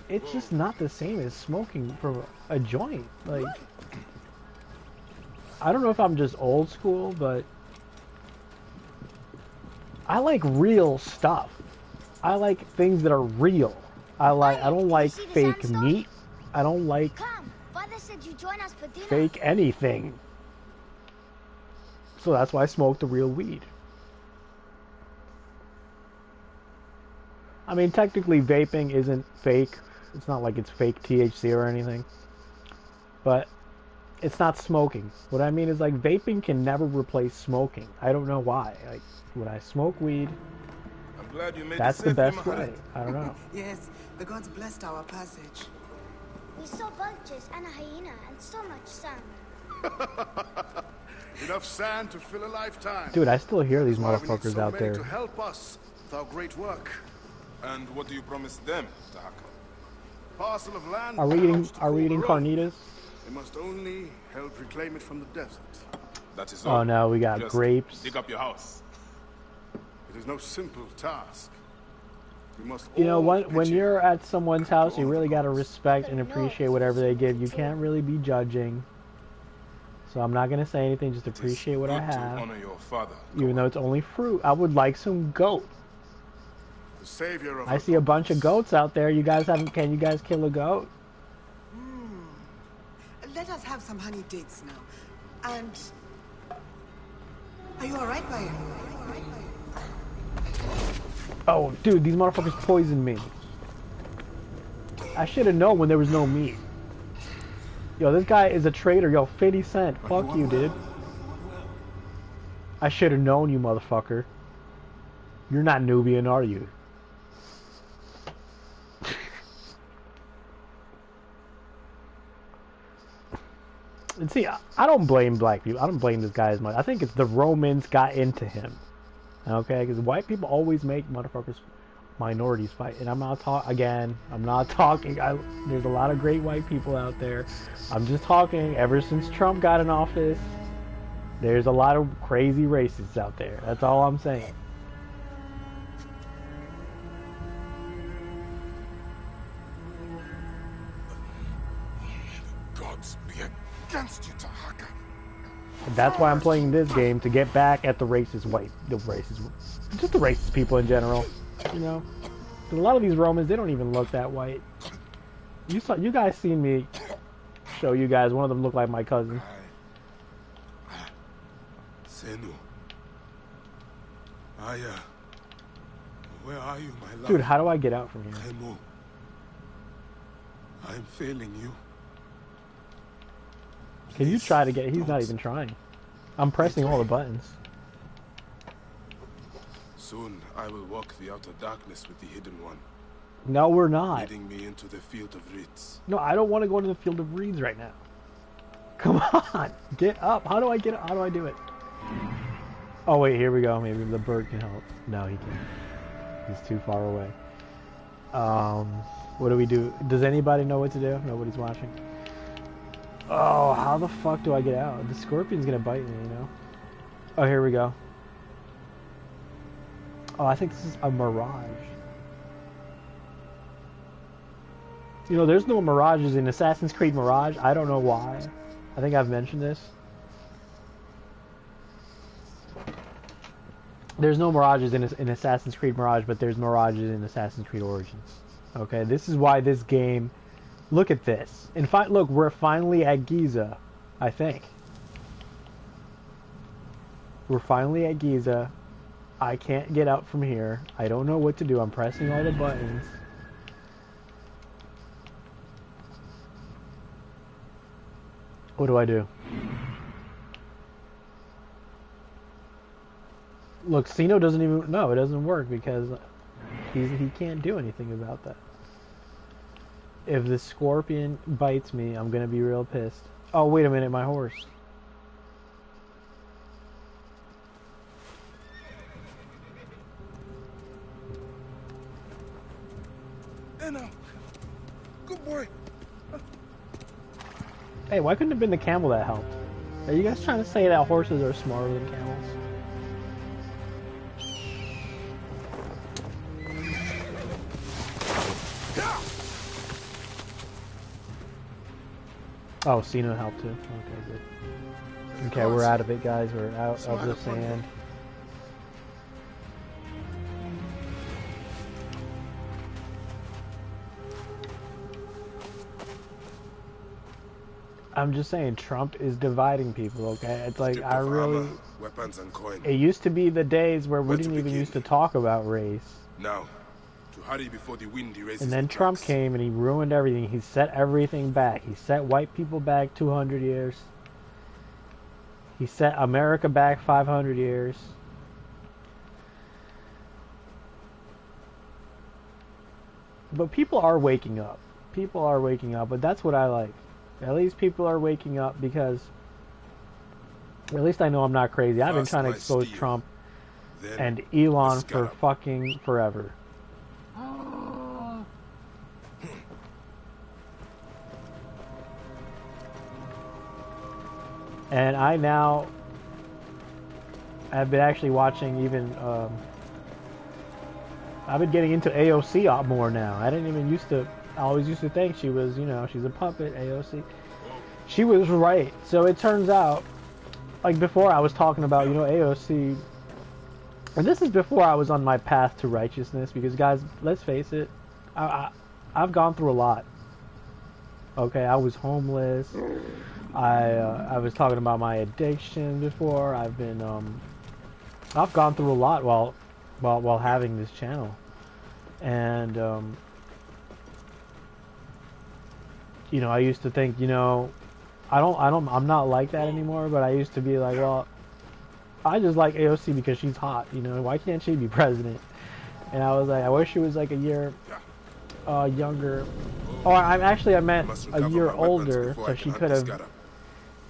it's just not the same as smoking from a joint. Like, I don't know if I'm just old school, but I like real stuff. I like things that are real. I don't like fake meat. I don't like Come, Father said you join us for dinner. fake anything. So that's why I smoke the real weed. I mean, technically vaping isn't fake. It's not like it's fake THC or anything. But it's not smoking. What I mean is, like, vaping can never replace smoking. I don't know why. Like, when I smoke weed, I'm glad you made that's it the safe, best Mahalet. way. I don't know. Yes, the gods blessed our passage. We saw vultures and a hyena and so much sand. Enough sand to fill a lifetime. Dude, I still hear these Why we need motherfuckers so out many there. to help us with our great work. And what do you promise them, Tahaka? Parcel of land. Are we eating belongs to Calderon. carnitas? They must only help reclaim it from the desert. That is all. Oh no, we got Just grapes. dig up your house. It is no simple task. We must You know, all when pitch you're in. at someone's house, you all really got to cause. respect and appreciate whatever they give. You can't really be judging. So I'm not going to say anything, just It is appreciate what I good to have. honor your father. Even though it's only fruit, I would like some goat. The savior of I see a bunch of goats out there. You guys haven't, can you guys kill a goat? Let us have some honey dates now. And... Are you alright, Byron? Oh, dude, these motherfuckers poisoned me. I should have known when there was no meat. Yo, this guy is a traitor. Yo, 50 Cent. Fuck you, dude. I should have known, you motherfucker. You're not Nubian, are you? And see, I don't blame black people. I don't blame this guy as much. I think it's the Romans got into him. Okay? Because white people always make motherfuckers, minorities fight. And I'm not talking, again, I'm not talking, there's a lot of great white people out there. I'm just talking, ever since Trump got in office, there's a lot of crazy racists out there. That's all I'm saying. Gods be against you, Tahaka. And that's why I'm playing this game, to get back at the racist just the racist people in general. You know, 'cause a lot of these Romans, they don't even look that white. You guys seen me show you guys. One of them looked like my cousin. Senu. Aya. Where are you, my love? Dude, how do I get out from here? Remo. I'm failing you. Can you try to get? He's not even trying. I'm pressing all the buttons. Soon I will walk the outer darkness with the Hidden One, No, we're not. leading me into the field of Ritz. No, I don't want to go into the field of reeds right now. Come on, get up. How do I get up? How do I do it? Oh wait, here we go. Maybe the bird can help. No, he can't. He's too far away. What do we do? Does anybody know what to do? Nobody's watching. Oh, how the fuck do I get out? The scorpion's gonna bite me, you know? Oh, here we go. Oh, I think this is a mirage. You know, there's no mirages in Assassin's Creed Mirage. I don't know why. I think I've mentioned this. There's no mirages in Assassin's Creed Mirage, but there's mirages in Assassin's Creed Origins. Okay, this is why this game... Look at this. In fact, look, we're finally at Giza, I think. We're finally at Giza. I can't get out from here. I don't know what to do. I'm pressing all the buttons. What do I do? Look, Sino doesn't even... No, it doesn't work because he can't do anything about that. If the scorpion bites me, I'm gonna be real pissed. Oh, wait a minute, my horse. Eno, good boy. Hey, why couldn't it have been the camel that helped? Are you guys trying to say that horses are smarter than camels? Oh, Cena helped too. Okay, good. Okay, we're out of it, guys. We're out of the sand. I'm just saying, Trump is dividing people, okay? It's like, I really... Armor, weapons and coin. It used to be the days where we Where to didn't even begin? used to talk about race. Now, to hurry before the wind erases And then the Trump tracks. came and he ruined everything. He set everything back. He set white people back 200 years. He set America back 500 years. But people are waking up. People are waking up, but that's what I like. At least people are waking up because at least I know I'm not crazy. I've been First trying to my expose steel, Trump then and Elon the for scallop. fucking forever. And I now have been actually watching even I've been getting into AOC a lot more now. I didn't even used to. I always used to think she was, you know, she's a puppet. AOC. She was right. So it turns out, like before, I was talking about, you know, AOC. And this is before I was on my path to righteousness, because guys, let's face it, I've gone through a lot. Okay, I was homeless. I was talking about my addiction before. I've gone through a lot while having this channel, and you know, I used to think, you know, I'm not like that anymore. But I used to be like, well, I just like AOC because she's hot. You know, why can't she be president? And I was like, I wish she was like a year younger. Or I meant a year older, so she could have.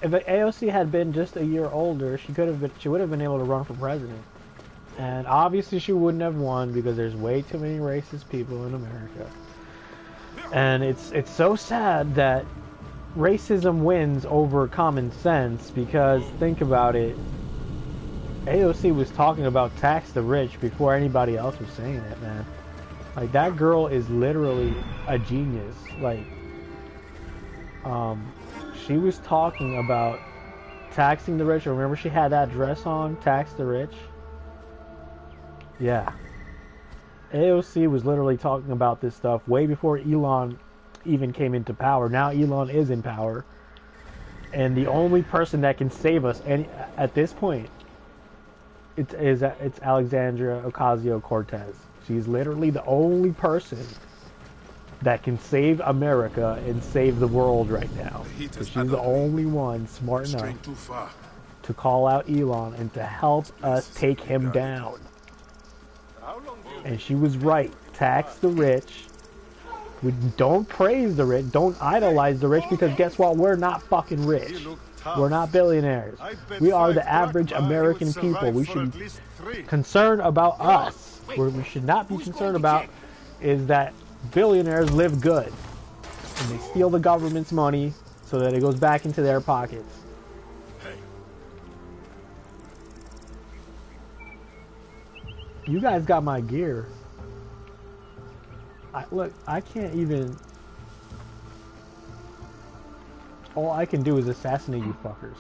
If AOC had been just a year older, she would have been able to run for president. And obviously she wouldn't have won because there's way too many racist people in America. And it's so sad that racism wins over common sense, because think about it. AOC was talking about tax the rich before anybody else was saying it, man. Like, that girl is literally a genius. Like, she was talking about taxing the rich. Remember she had that dress on, tax the rich? Yeah. AOC was literally talking about this stuff way before Elon even came into power. Now Elon is in power. And the only person that can save us at this point, it's Alexandria Ocasio-Cortez. She's literally the only person that can save America and save the world right now. Because she's the only one smart enough to call out Elon and to help us take him down. And she was right. Tax the rich. We don't praise the rich. Don't idolize the rich, because guess what? We're not fucking rich. We're not billionaires. We are the average American people. We should concern about us. What we should not be concerned about is that billionaires live good and they steal the government's money so that it goes back into their pockets. You guys got my gear. Look, I can't even... All I can do is assassinate you fuckers.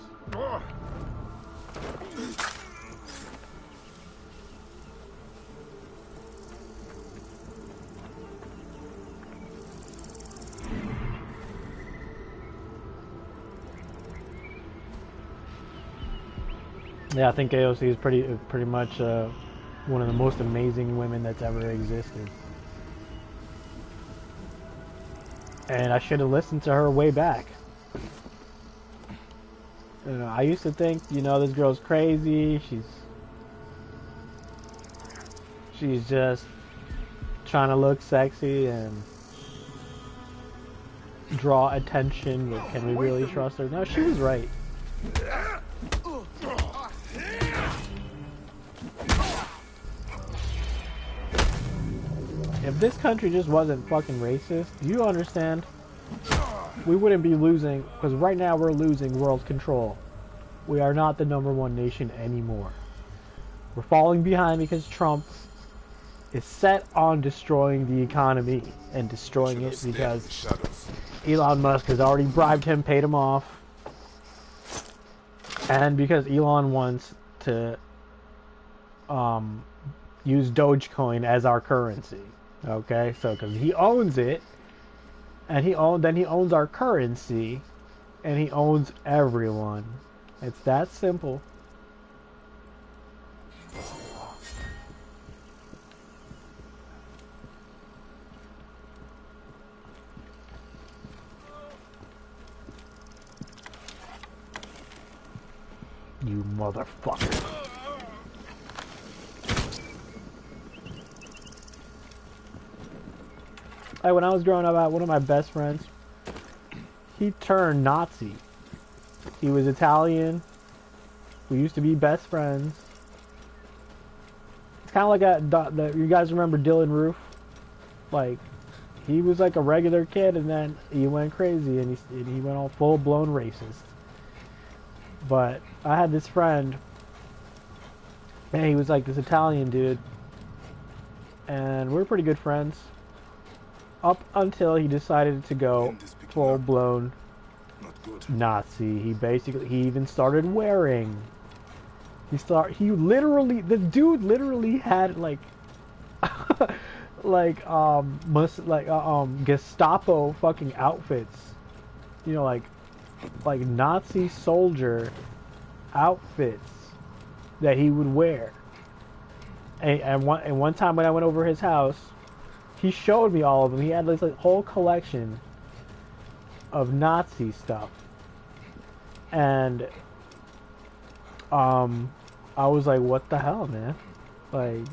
Yeah, I think AOC is pretty much one of the most amazing women that's ever existed. And I should have listened to her way back. You know, I used to think, you know, this girl's crazy. She's just trying to look sexy and draw attention. But can we really trust her? No, she was right. If this country just wasn't fucking racist, do you understand? We wouldn't be losing, because right now we're losing world control. We are not the #1 nation anymore. We're falling behind because Trump is set on destroying the economy and destroying it because Elon Musk has already bribed him, paid him off, and because Elon wants to use Dogecoin as our currency. Okay, so because he owns it, and then he owns our currency, and he owns everyone. It's that simple. You motherfucker. Like when I was growing up, one of my best friends, he turned Nazi. He was Italian. We used to be best friends. It's kind of like you guys remember Dylan Roof? Like, he was like a regular kid, and then he went crazy, and he went all full-blown racist. But I had this friend, and he was like this Italian dude, and we're pretty good friends. Up until he decided to go full-blown Nazi. He even started wearing. The dude literally had like Gestapo fucking outfits. You know, like Nazi soldier outfits that he would wear. And one time when I went over his house, he showed me all of them. He had this like whole collection of Nazi stuff. And I was like, what the hell, man? Like,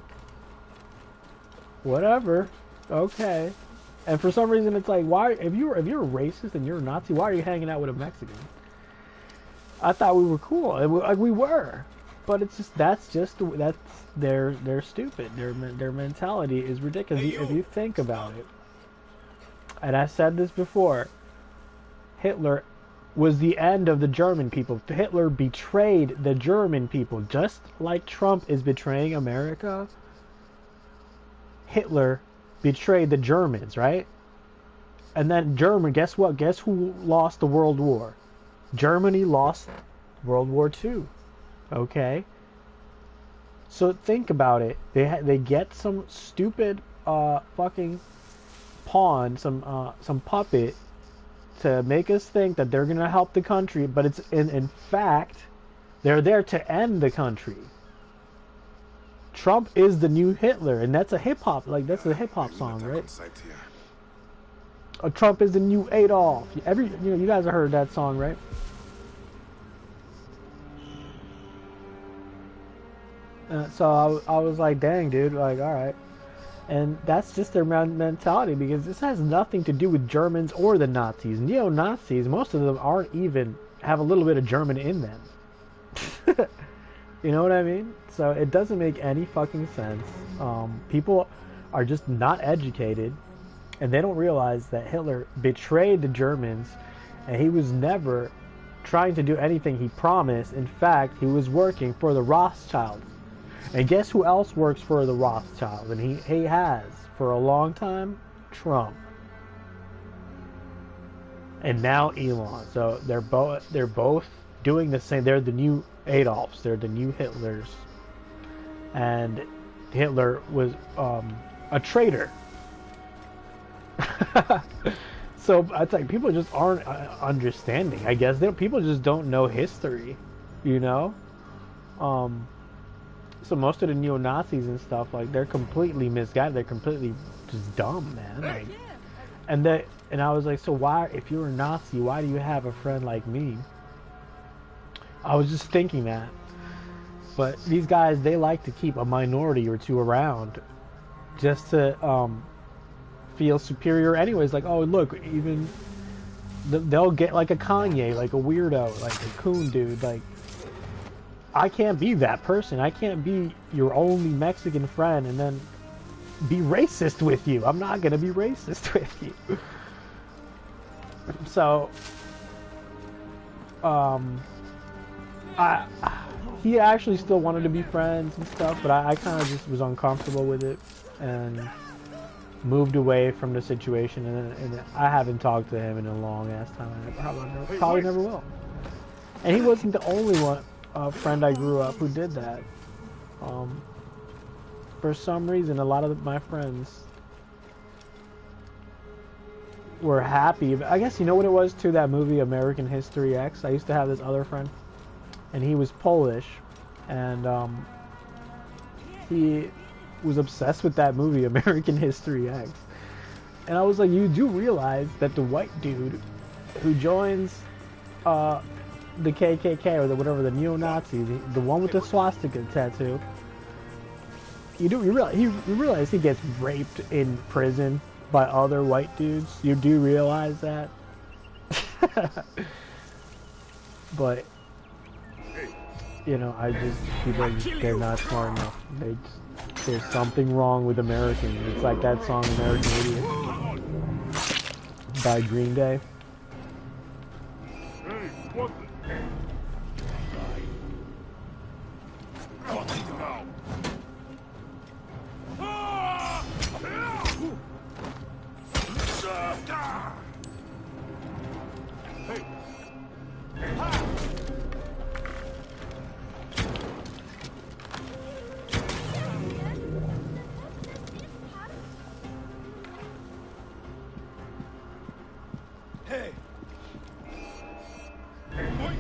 whatever. Okay. And for some reason it's like, why if you're a racist and you're a Nazi, why are you hanging out with a Mexican? I thought we were cool. Like we were. But it's just they're stupid. Their mentality is ridiculous. If you think about it. And I said this before. Hitler was the end of the German people. Hitler betrayed the German people, just like Trump is betraying America. Hitler betrayed the Germans, right? And then guess what? Guess who lost the World War? Germany lost World War II. Okay? So think about it. They get some stupid fucking pawn, some puppet to make us think that they're gonna help the country, but it's in fact they're there to end the country. Trump is the new Hitler, and that's a hip hop song, right? Trump is the new Adolf. You guys have heard that song, right? So I was like, dang, dude, like, all right. And that's just their mentality, because this has nothing to do with Germans or the Nazis. Neo-Nazis, most of them have a little bit of German in them. You know what I mean? So it doesn't make any fucking sense. People are just not educated, and they don't realize that Hitler betrayed the Germans, and he was never trying to do anything he promised. In fact, he was working for the Rothschilds. And guess who else works for the Rothschilds? And he has for a long time? Trump. And now Elon. So they're both doing the same. They're the new Adolfs. They're the new Hitlers. And Hitler was a traitor. So it's like people just aren't understanding. I guess people just don't know history, you know. So most of the neo-Nazis and stuff, like, they're completely misguided. They're completely just dumb, man. Like, and I was like, so why, if you're a Nazi, why do you have a friend like me? I was just thinking that. But these guys, they like to keep a minority or two around just to feel superior anyways. Like, oh, look, even they'll get like a Kanye, like a weirdo, like a coon dude. Like, I can't be that person. I can't be your only Mexican friend and then be racist with you. I'm not gonna be racist with you. So he actually still wanted to be friends and stuff, but I kind of just was uncomfortable with it and moved away from the situation, and I haven't talked to him in a long ass time. I probably never will. And he wasn't the only friend I grew up who did that. For some reason, a lot of my friends were happy. I guess you know what it was to that movie American History X. I used to have this other friend, and he was Polish, and he was obsessed with that movie American History X. And I was like, you do realize that the white dude who joins the KKK or the neo-Nazi, the one with the swastika tattoo, you realize he gets raped in prison by other white dudes. You do realize that? But you know, they're not smart enough. There's something wrong with Americans. It's like that song American Idiot by Green Day.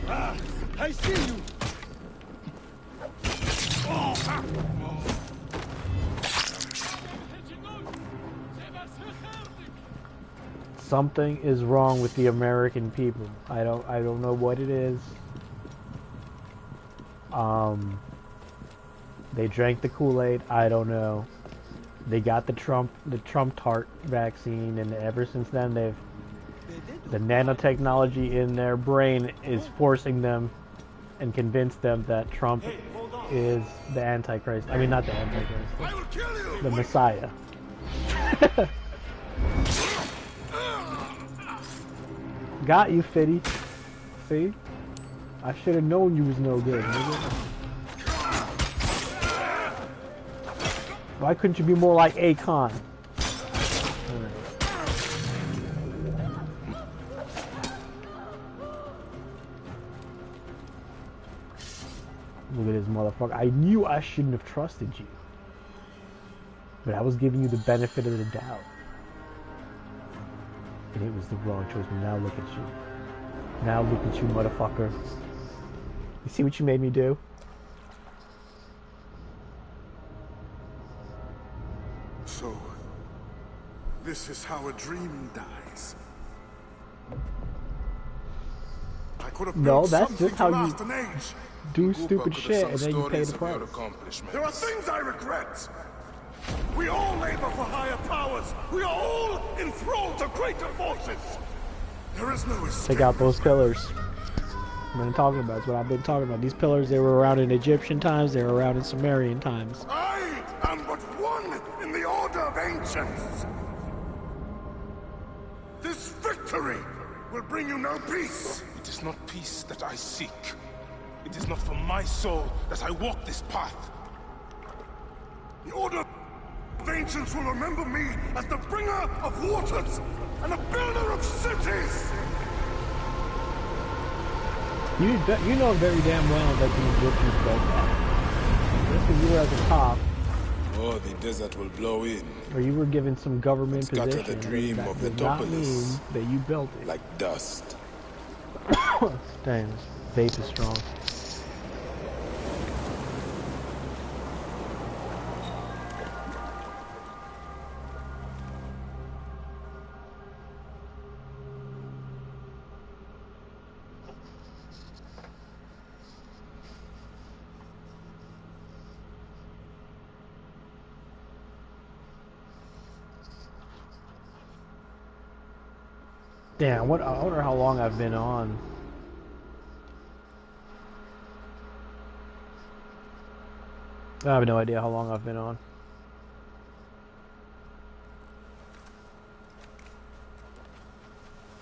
I see you! Something is wrong with the American people. I don't know what it is. They drank the Kool-Aid. I don't know. They got the Trump tart vaccine, and ever since then the nanotechnology in their brain is forcing them and convinced them that Trump is the Antichrist. I mean, not the Antichrist, I will kill you! the Messiah. Got you, Fitty. See? I should have known you was no good, nigga. Why couldn't you be more like Akon? Look at this motherfucker. I knew I shouldn't have trusted you. But I was giving you the benefit of the doubt. And it was the wrong choice. But now look at you. Now look at you, motherfucker. You see what you made me do? So, this is how a dream dies. I could have No, built that's something just how to you last an age. do Cooper stupid could have shit sung and then you pay stories the of your price. accomplishments. There are things I regret. We all labor for higher powers. We are all enthralled to greater forces. There is no escape. Take out those pillars. I've been talking about. That's what I've been talking about. These pillars, they were around in Egyptian times. They were around in Sumerian times. I am but one in the order of ancients. This victory will bring you no peace. It is not peace that I seek. It is not for my soul that I walk this path. The order of ancients will remember me as the bringer of waters and the builder of cities. You know very damn well that the Egyptians built that. Just because you were at the top, Oh, the desert will blow in or you were given some government Scatter the position, dream that of the does not mean Topolis. that you built it. like dust. Damn, this vape is strong. Damn, I wonder how long I've been on. I have no idea how long I've been on.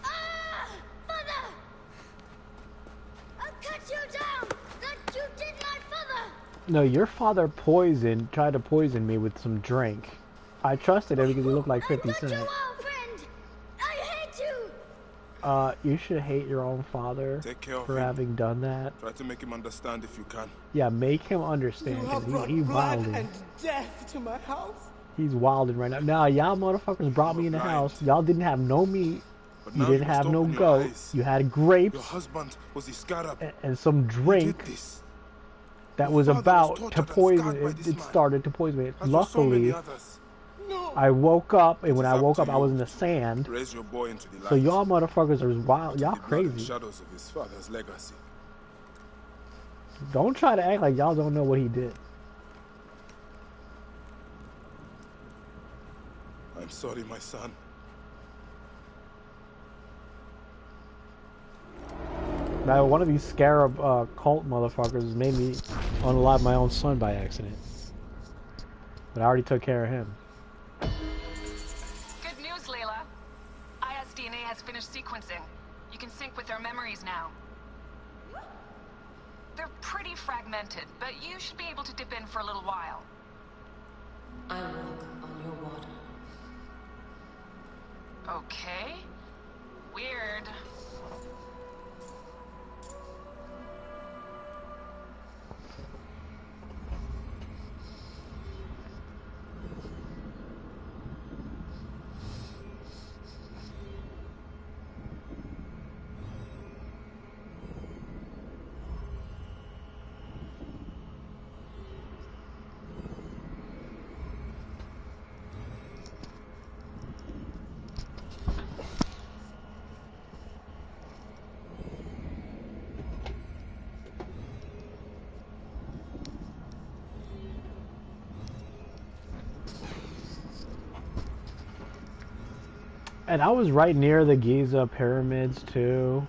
Ah! Father! I'll cut you down! That you did my father! No, your father tried to poison me with some drink. I trusted him because he looked like 50 I'm not Cent. your old friend! I hate you! You should hate your own father Take care of for him. having done that. Try to make him understand if you can. Yeah, make him understand. You have 'Cause brought he's blood wilding. and death to my house. He's wilding right now. Nah, y'all motherfuckers brought me in the blind. house. Y'all didn't have no meat. But You now didn't must have no open your goat. eyes. You had Your grapes husband was the scarab. and some Who drink did this? that Your was father was about tortured to and poison scarred by it. this It man. started to poison me. As were so many Luckily, others. No. I woke up, and when It I is up woke to up, I you was in the sand. Raise your boy into the light. So y'all motherfuckers are wild. Y'all the blood and crazy. shadows of his father's legacy. Don't try to act like y'all don't know what he did. I'm sorry, my son. Now, one of these scarab cult motherfuckers made me unalive my own son by accident. But I already took care of him. Good news, Layla. IS DNA has finished sequencing. You can sync with their memories now. They're pretty fragmented, but you should be able to dip in for a little while. I walk on your water. Okay. Weird. And I was right near the Giza pyramids too.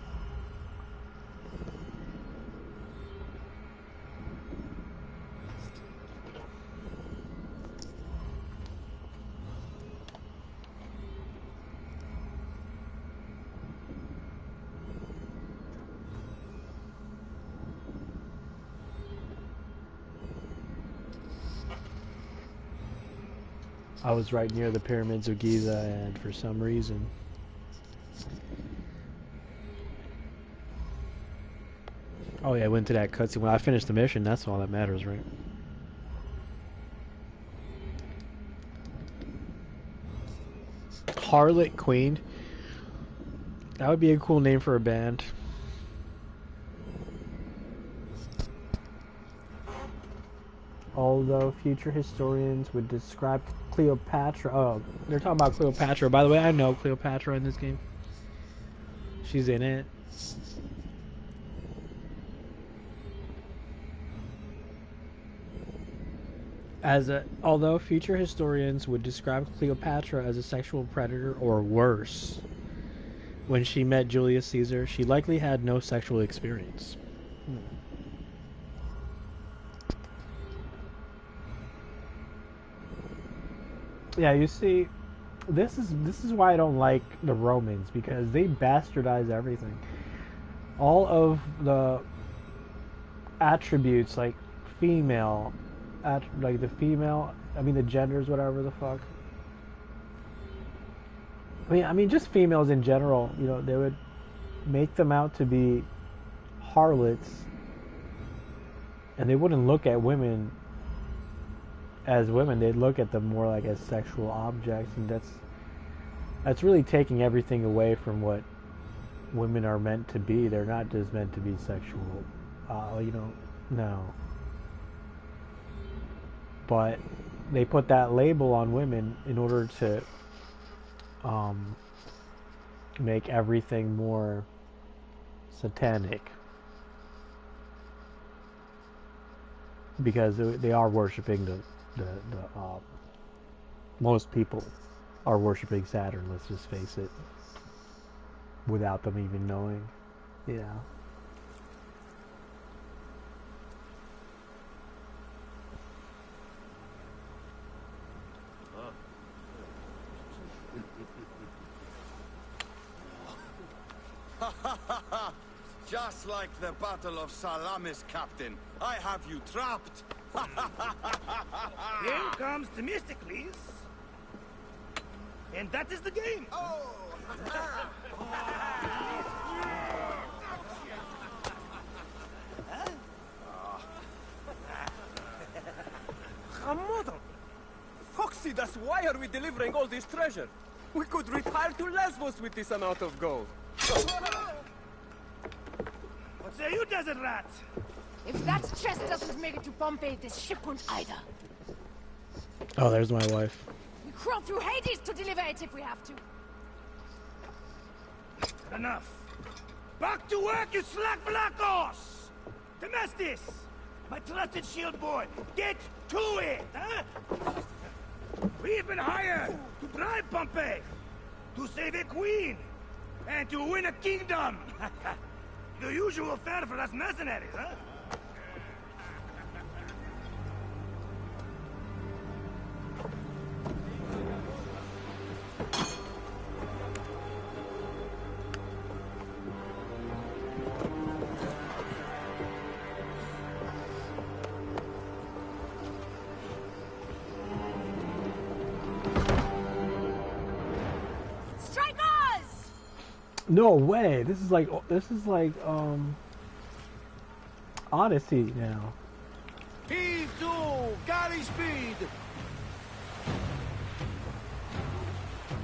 I was right near the pyramids of Giza, and for some reason oh yeah, I went to that cutscene. Well, I finished the mission, that's all that matters, right? Harlot Queen. That would be a cool name for a band. Although future historians would describe Cleopatra... Oh, they're talking about Cleopatra. By the way, I know Cleopatra in this game. She's in it. Although future historians would describe Cleopatra as a sexual predator or worse, when she met Julius Caesar, she likely had no sexual experience. Yeah, you see, this is why I don't like the Romans, because they bastardize everything. All of the attributes, like female, like the female, I mean the genders, whatever the fuck. I mean just females in general, you know, they would make them out to be harlots, and they wouldn't look at women as women. They'd look at them more like as sexual objects, and that's really taking everything away from what women are meant to be. They're not just meant to be sexual, you know, no. But they put that label on women in order to make everything more satanic, because they are worshiping the most people are worshiping Saturn, let's just face it, without them even knowing. Yeah. Just like the Battle of Salamis, Captain. I have you trapped. Here comes Themistocles. And that is the game. Oh! Hammodon! Foxidas, why are we delivering all this treasure? We could retire to Lesbos with this amount of gold. What say you, desert rat? If that chest doesn't make it to Pompeii, this ship won't either. Oh, there's my wife. We crawl through Hades to deliver it if we have to. Enough. Back to work, you slack black horse! Themestis! My trusted shield boy, get to it, huh? We've been hired to bribe Pompey, to save a queen, and to win a kingdom. The usual fare for us mercenaries, huh? No way. This is like Odyssey now. Heave to! Galley speed!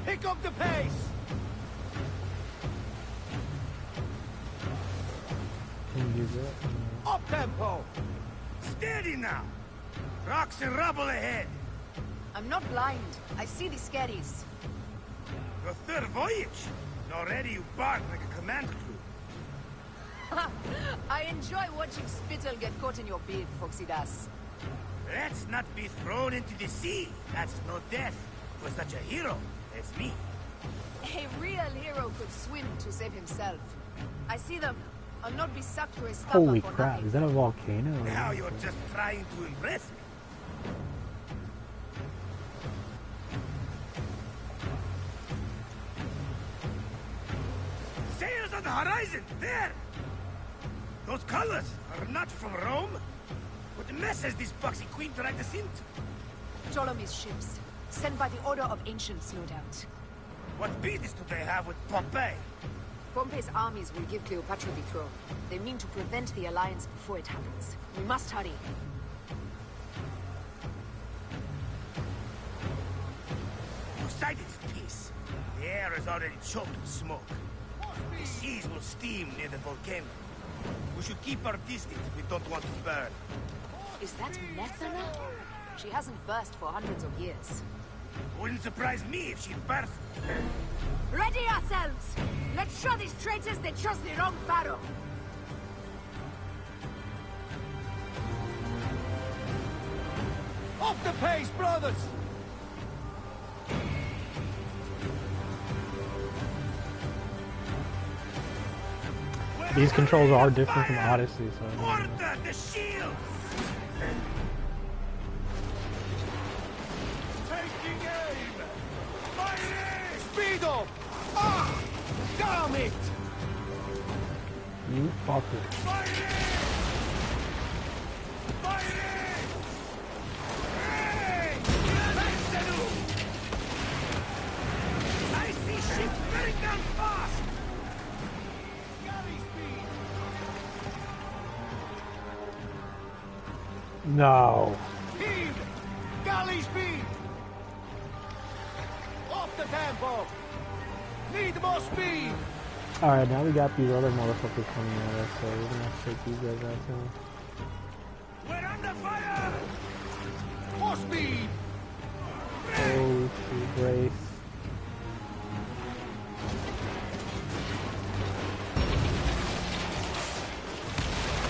Pick up the pace! Up tempo! Steady now! Rocks and rubble ahead! I'm not blind. I see the scaries. Your third voyage! Already you bark like a command crew. I enjoy watching spittle get caught in your beard, Foxidas. Let's not be thrown into the sea. That's no death for such a hero as me. A real hero could swim to save himself. I see them. I'll not be sucked to a scupper Holy for crap, nothing. is that a volcano? Now you're just trying to impress me. Sails on the horizon! There! Those colors are not from Rome. What mess has this boxy queen dragged us into? Ptolemy's ships. Sent by the Order of Ancients, no doubt. What business do they have with Pompey? Pompey's armies will give Cleopatra the throne. They mean to prevent the alliance before it happens. We must hurry. Poseidon's peace. The air is already choked with smoke. The seas will steam near the volcano. We should keep our distance if we don't want to burn. Is that Methana? She hasn't burst for hundreds of years. Wouldn't surprise me if she burst. Ready ourselves! Let's show these traitors they chose the wrong pharaoh! Off the pace, brothers! These controls are different from Odyssey, so... Order the shields! Taking aim! Fighting! Speedo! Ah! Damn it! You fucker. Fighting! Fighting! Hey! Vexenu! I see ships bearing down fast! Galley speed! No. Speed! Galley speed! Off the tempo! Need more speed! Alright, now we got these other motherfuckers coming at us, so we're gonna have to take these guys out soon. We're under fire! More speed! Oh, shoot, brace.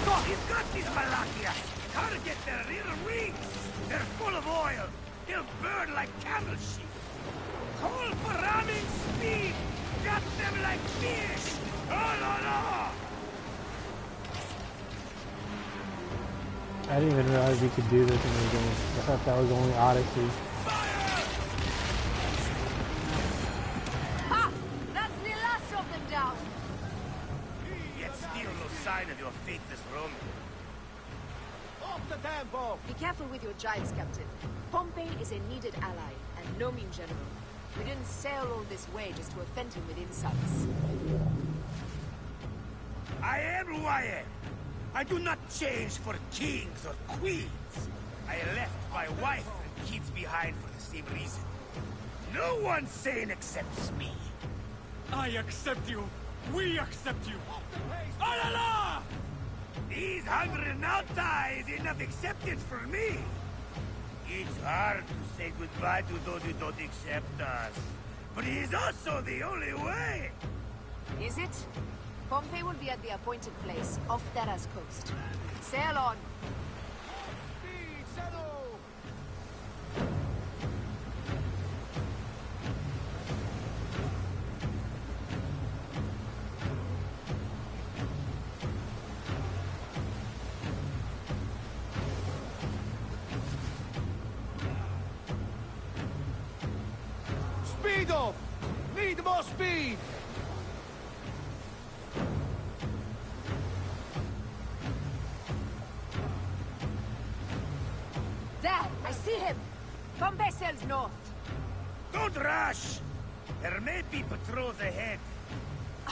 Oh, he's got these Malakia! Target their rear wings! They're full of oil! They'll burn like camel sheep! Call for ramming speed! Got them like fish! Oh, no, no! I didn't even realize we could do this in the game. I thought that was only Odyssey. Ha! That's the last of them down! Yet still no sign of your faithless Roman. Off the tempo! Be careful with your giants, Captain. Pompey is a needed ally, and no mean general. We didn't sail all this way just to offend him with insults. I am who I am. I do not change for kings or queens. I left my wife and kids behind for the same reason. No one sane accepts me. I accept you. We accept you. Alala! These hungry Nauta is enough acceptance for me. It's hard to say goodbye to those who don't accept us. But it is also the only way. Is it? Pompey will be at the appointed place, off Terra's coast. Sail on! Speed, settle! Speed off! Need more speed! There! I see him! Pompey sails north. Don't rush! There may be patrols ahead.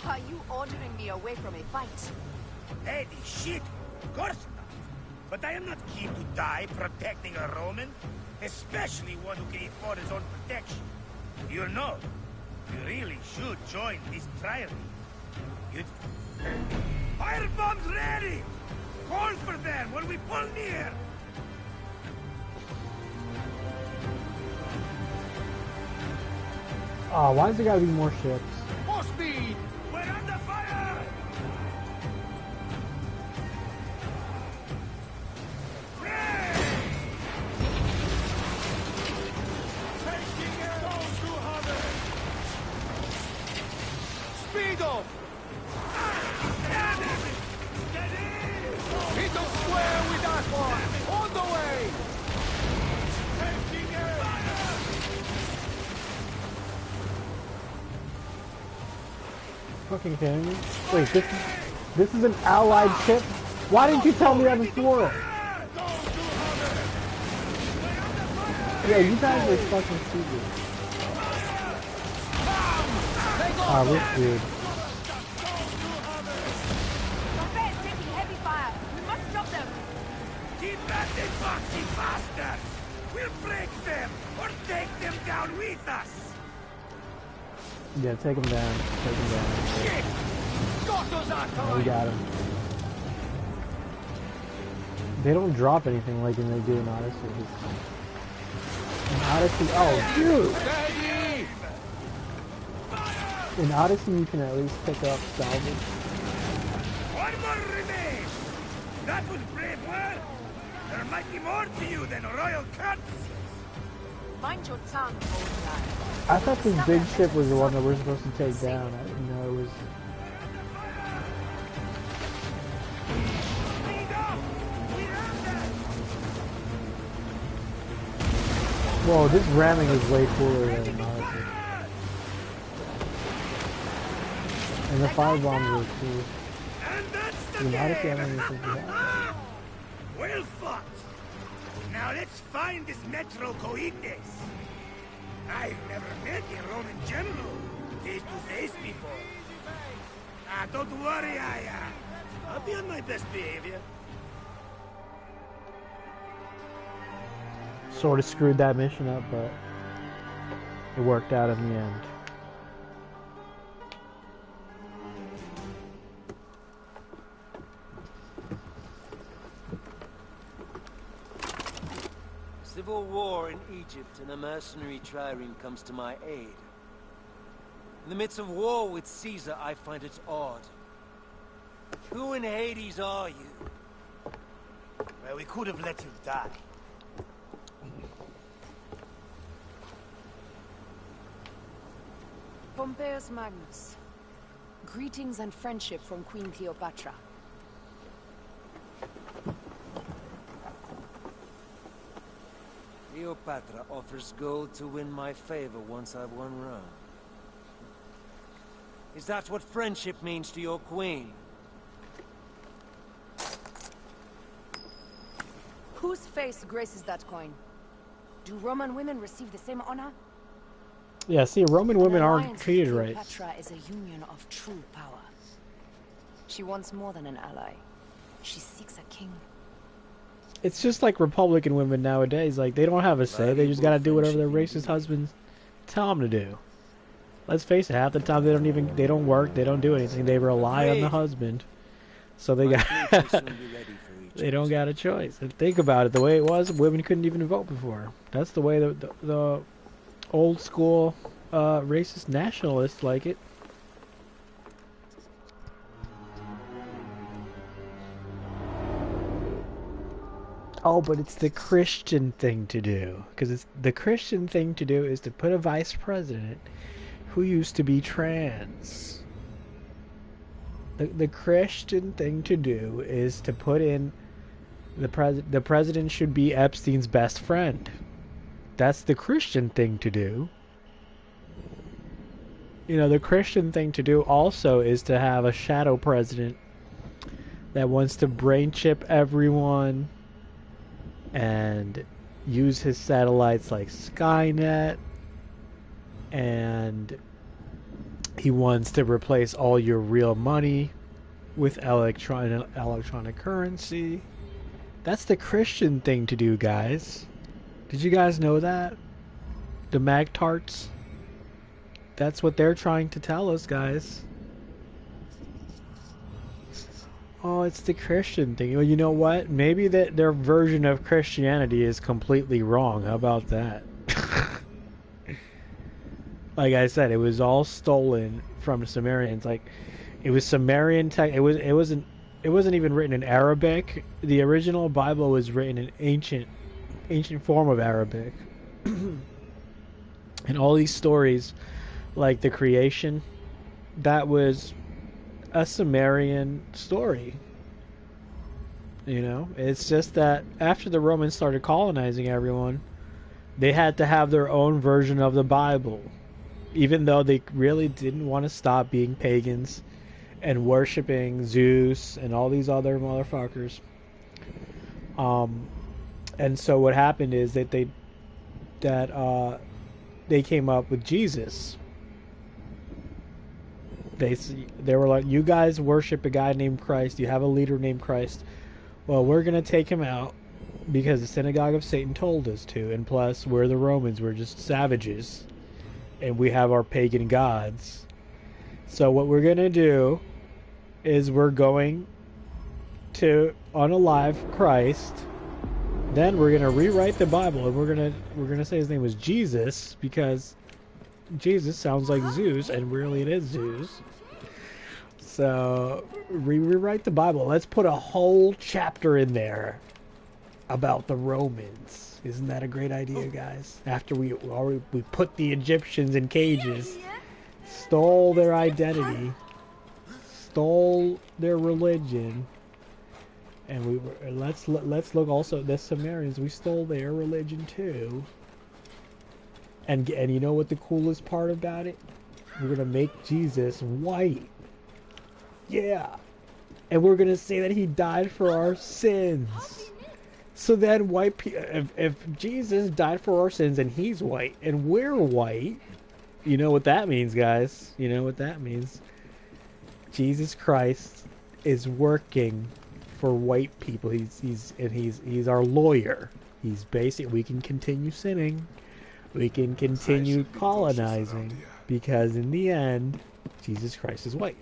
Are you ordering me away from a fight? Hey, shit! Of course not. But I am not keen to die protecting a Roman, especially one who can afford his own protection. You know, you really should join this trial. You'd... Firebombs ready! Call for them when we pull near! Oh, why's there gotta be more ships? More speed! We're under fire! Taking it! Those who have it! fucking kidding me? Wait, this is an allied ship? Why didn't you tell me that before? Yeah, you guys are fucking stupid. Ah, we're screwed. Pompey is taking heavy fire. We must stop them. Keep at the foxy bastards! We'll break them, or take them down with us! Yeah, take him down. Take him down. Shit! Oh, we got him. They don't drop anything like they do in Odyssey. In Odyssey, oh, dude! In Odyssey, you can at least pick up salvage. One more remains! That was brave work! There might be more to you than royal cuts! Mind your tongue, old man. I thought this big ship was the one that we're supposed to take down. I didn't know it was... Whoa, this ramming is way cooler than Odyssey. And the firebombs are cool. In Odyssey, I don't even think we have. Well fought! Now let's find this Metro Coites. I've never met a Roman general face to face before. Ah, don't worry, I'll be on my best behavior. Sort of screwed that mission up, but it worked out in the end. Civil war in Egypt, and a mercenary trireme comes to my aid. In the midst of war with Caesar, I find it odd. Who in Hades are you? Well, we could have let you die. Pompeius Magnus. Greetings and friendship from Queen Cleopatra. Cleopatra offers gold to win my favor once I've won Rome. Is that what friendship means to your queen? Whose face graces that coin? Do Roman women receive the same honor? Yeah, see, Roman women aren't Alliance treated with right. Cleopatra is a union of true power. She wants more than an ally. She seeks a king. It's just like Republican women nowadays. Like, they don't have a say. They just gotta do whatever their racist husbands tell them to do. Let's face it, half the time they don't work, they don't do anything. They rely on the husband. So they they don't got a choice. And think about it, the way it was, women couldn't even vote before. That's the way the old school racist nationalists like it. Oh, but it's the Christian thing to do. Because the Christian thing to do is to put a vice president who used to be trans. The Christian thing to do is to put in the president should be Epstein's best friend. That's the Christian thing to do. You know, the Christian thing to do also is to have a shadow president that wants to brain chip everyone and use his satellites like Skynet, and he wants to replace all your real money with electronic currency. That's the Christian thing to do, guys. Did you guys know that? The Magtarts? That's what they're trying to tell us, guys. Oh, it's the Christian thing. Well, you know what? Maybe their version of Christianity is completely wrong. How about that? Like I said, it was all stolen from the Sumerians. Like, it was Sumerian tech. It wasn't even written in Arabic. The original Bible was written in ancient form of Arabic. And all these stories, like the creation, that was a Sumerian story. You know, it's just that after the Romans started colonizing everyone, they had to have their own version of the Bible. even though they really didn't want to stop being pagans and worshiping Zeus and all these other motherfuckers. And so what happened is that they came up with Jesus. They were like, you guys worship a guy named Christ. You have a leader named Christ. Well, we're going to take him out because the synagogue of Satan told us to. And plus, we're the Romans. We're just savages. And we have our pagan gods. So what we're going to do is we're going to unalive Christ. Then we're going to rewrite the Bible. And we're going to say his name was Jesus, because Jesus sounds like Zeus, and really it is Zeus. So rewrite the Bible. Let's put a whole chapter in there about the Romans. Isn't that a great idea, guys? After we put the Egyptians in cages, stole their identity, stole their religion, and let's look also the Sumerians. We stole their religion too. And you know what the coolest part about it? We're gonna make Jesus white. Yeah. And we're gonna say that he died for our sins. So then white people, if Jesus died for our sins and he's white and we're white, you know what that means, guys? You know what that means? Jesus Christ is working for white people. He's our lawyer. He's basic. We can continue sinning. We can continue colonizing, because in the end, Jesus Christ is white,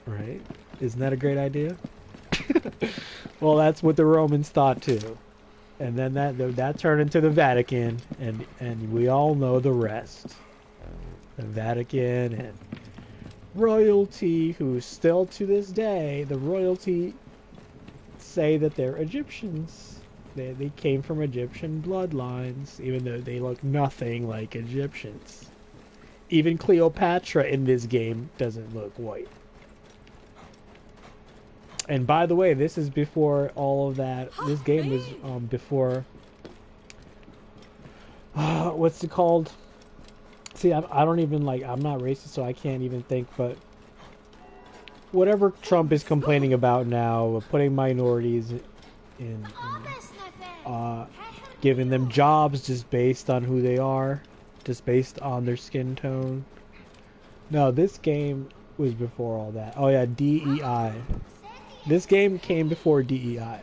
right? Isn't that a great idea? Well, that's what the Romans thought too, and then that turned into the Vatican, and we all know the rest. The Vatican and royalty, who still to this day, the royalty say that they're Egyptians. They came from Egyptian bloodlines, even though they look nothing like Egyptians. Even Cleopatra in this game doesn't look white. And by the way, this is before all of that. This game was before... what's it called? See, I don't even like... I'm not racist, so I can't even think, but... whatever Trump is complaining about now, putting minorities in giving them jobs just based on who they are, just based on their skin tone. No, this game was before all that. Oh yeah, DEI. This game came before DEI.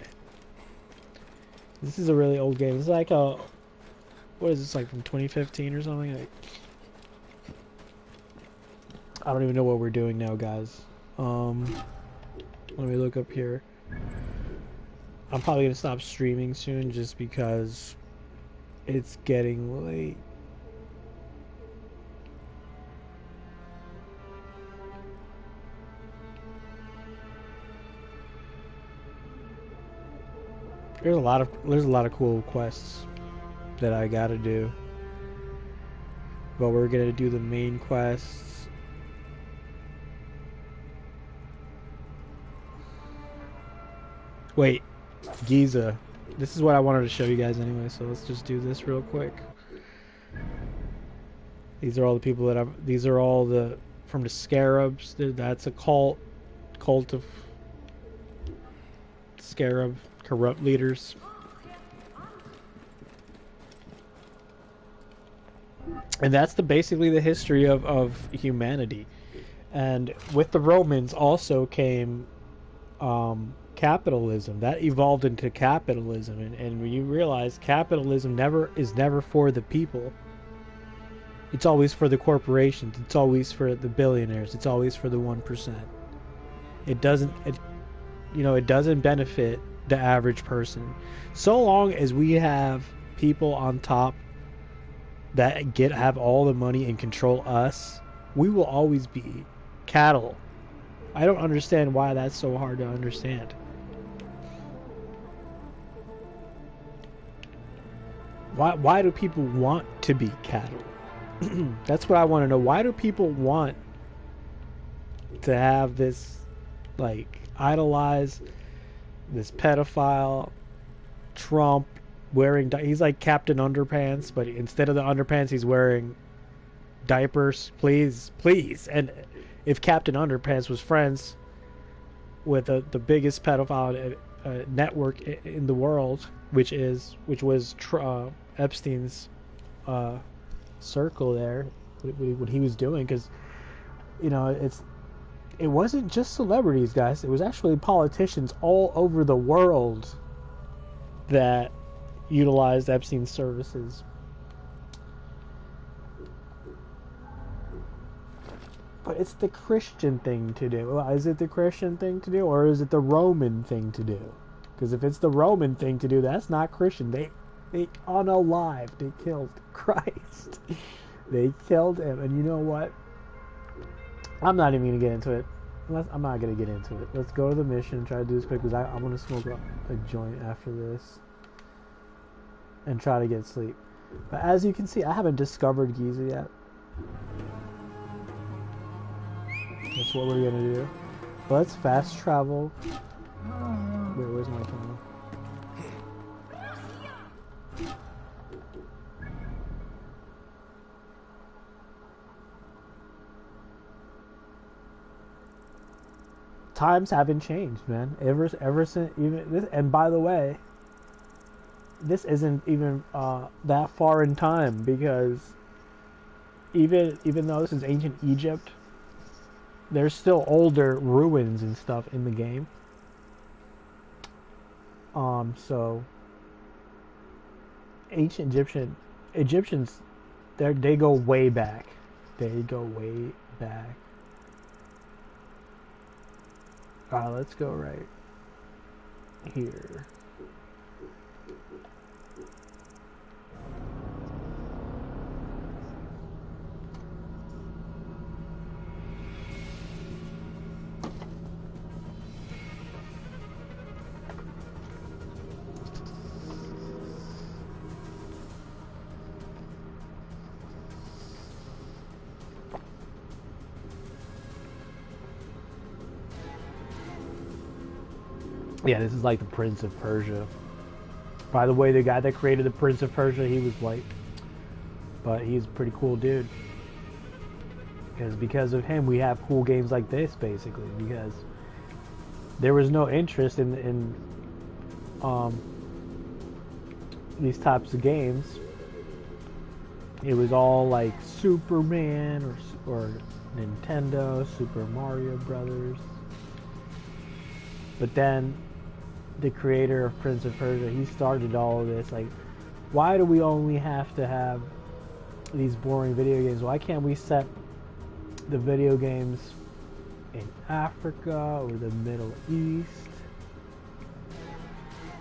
This is a really old game. It's like a... what is this, like from 2015 or something? Like, I don't even know what we're doing now, guys. Let me look up here. I'm probably gonna stop streaming soon just because it's getting late. There's a lot of cool quests that I gotta do. But we're gonna do the main quests. Wait. Giza. This is what I wanted to show you guys anyway, so let's just do this real quick. These are all the people that I've... these are all the... from the Scarabs. That's a cult of Scarab corrupt leaders. And that's basically the history of humanity. And with the Romans also came capitalism. That evolved into capitalism, and when you realize capitalism is never for the people. It's always for the corporations. It's always for the billionaires. It's always for the 1%. It doesn't benefit the average person. So long as we have people on top that have all the money and control us, we will always be cattle. I don't understand why that's so hard to understand. Why do people want to be cattle? That's what I want to know. Why do people want to have this, like, idolize this pedophile Trump wearing... he's like Captain Underpants, but instead of the underpants he's wearing diapers, please, please. And if Captain Underpants was friends with the biggest pedophile network in the world, which was Epstein's circle there, what he was doing, because you know it wasn't just celebrities, guys. It was actually politicians all over the world that utilized Epstein's services. But it's the Christian thing to do. Is it the Christian thing to do, or is it the Roman thing to do? Because if it's the Roman thing to do, that's not Christian. They unalive. They killed Christ. They killed him. And you know what? I'm not even going to get into it. I'm not going to get into it. Let's go to the mission and try to do this quick, because I want to smoke a joint after this and try to get sleep. But as you can see, I haven't discovered Giza yet. That's what we're gonna do. Let's fast travel. Wait, where's my camera? Times haven't changed, man. Ever since even this. And by the way, this isn't even that far in time, because even though this is ancient Egypt, there's still older ruins and stuff in the game. So ancient Egyptians, they go way back. They go way back. Alright, let's go right here. Yeah, this is like the Prince of Persia. By the way, the guy that created the Prince of Persia, he was white. But he's a pretty cool dude. Because of him, we have cool games like this, basically. Because there was no interest in these types of games. It was all like Superman or Nintendo, Super Mario Brothers. But then the creator of Prince of Persia, he started all of this. Like, why do we only have to have these boring video games? Why can't we set the video games in Africa or the Middle East?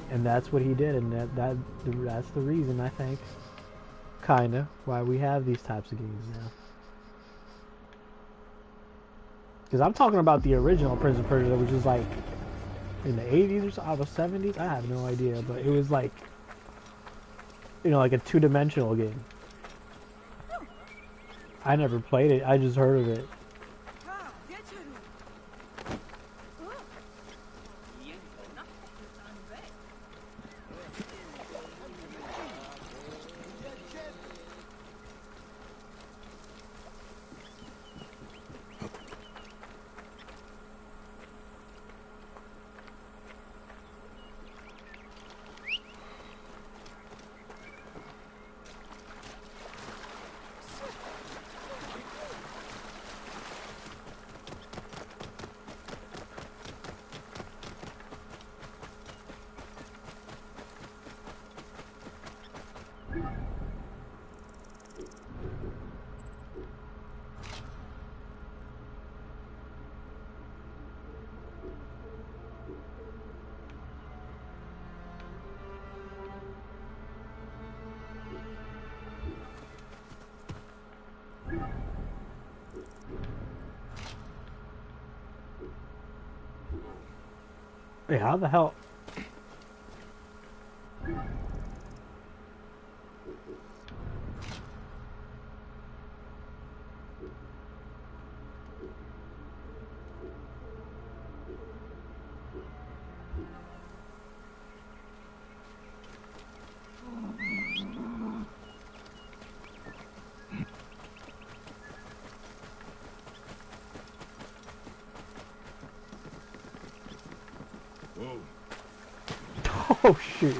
And that's what he did, and that's the reason, I think, kinda, why we have these types of games now. Because I'm talking about the original Prince of Persia, which is like in the 80s or so, the 70s? I have no idea, but it was like, you know, like a two-dimensional game. I never played it, I just heard of it. Hey, how the hell? Oh shit.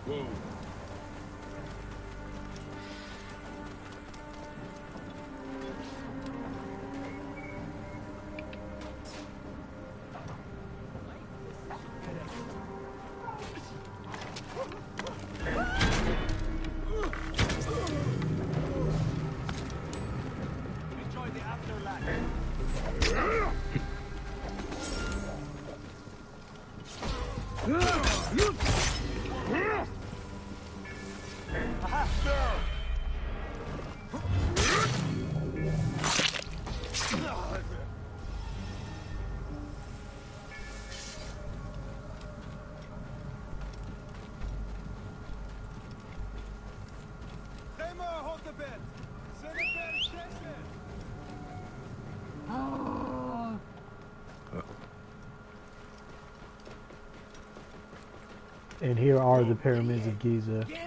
Whoa. And here are the pyramids of Giza. If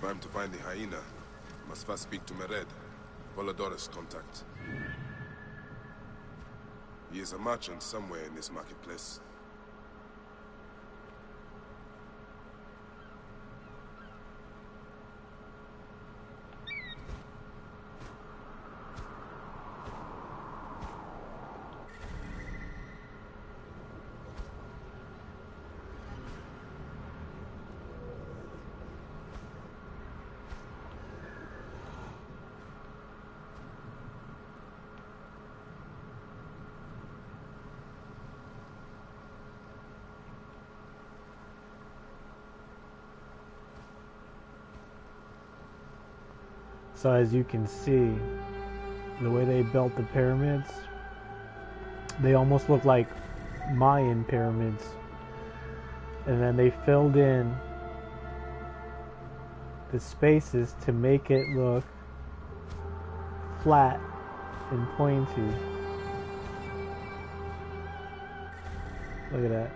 I'm to find the hyena, I must first speak to Mered, Volodor's contact. He is a merchant somewhere in this marketplace. So as you can see, the way they built the pyramids, they almost look like Mayan pyramids. And then they filled in the spaces to make it look flat and pointy. Look at that.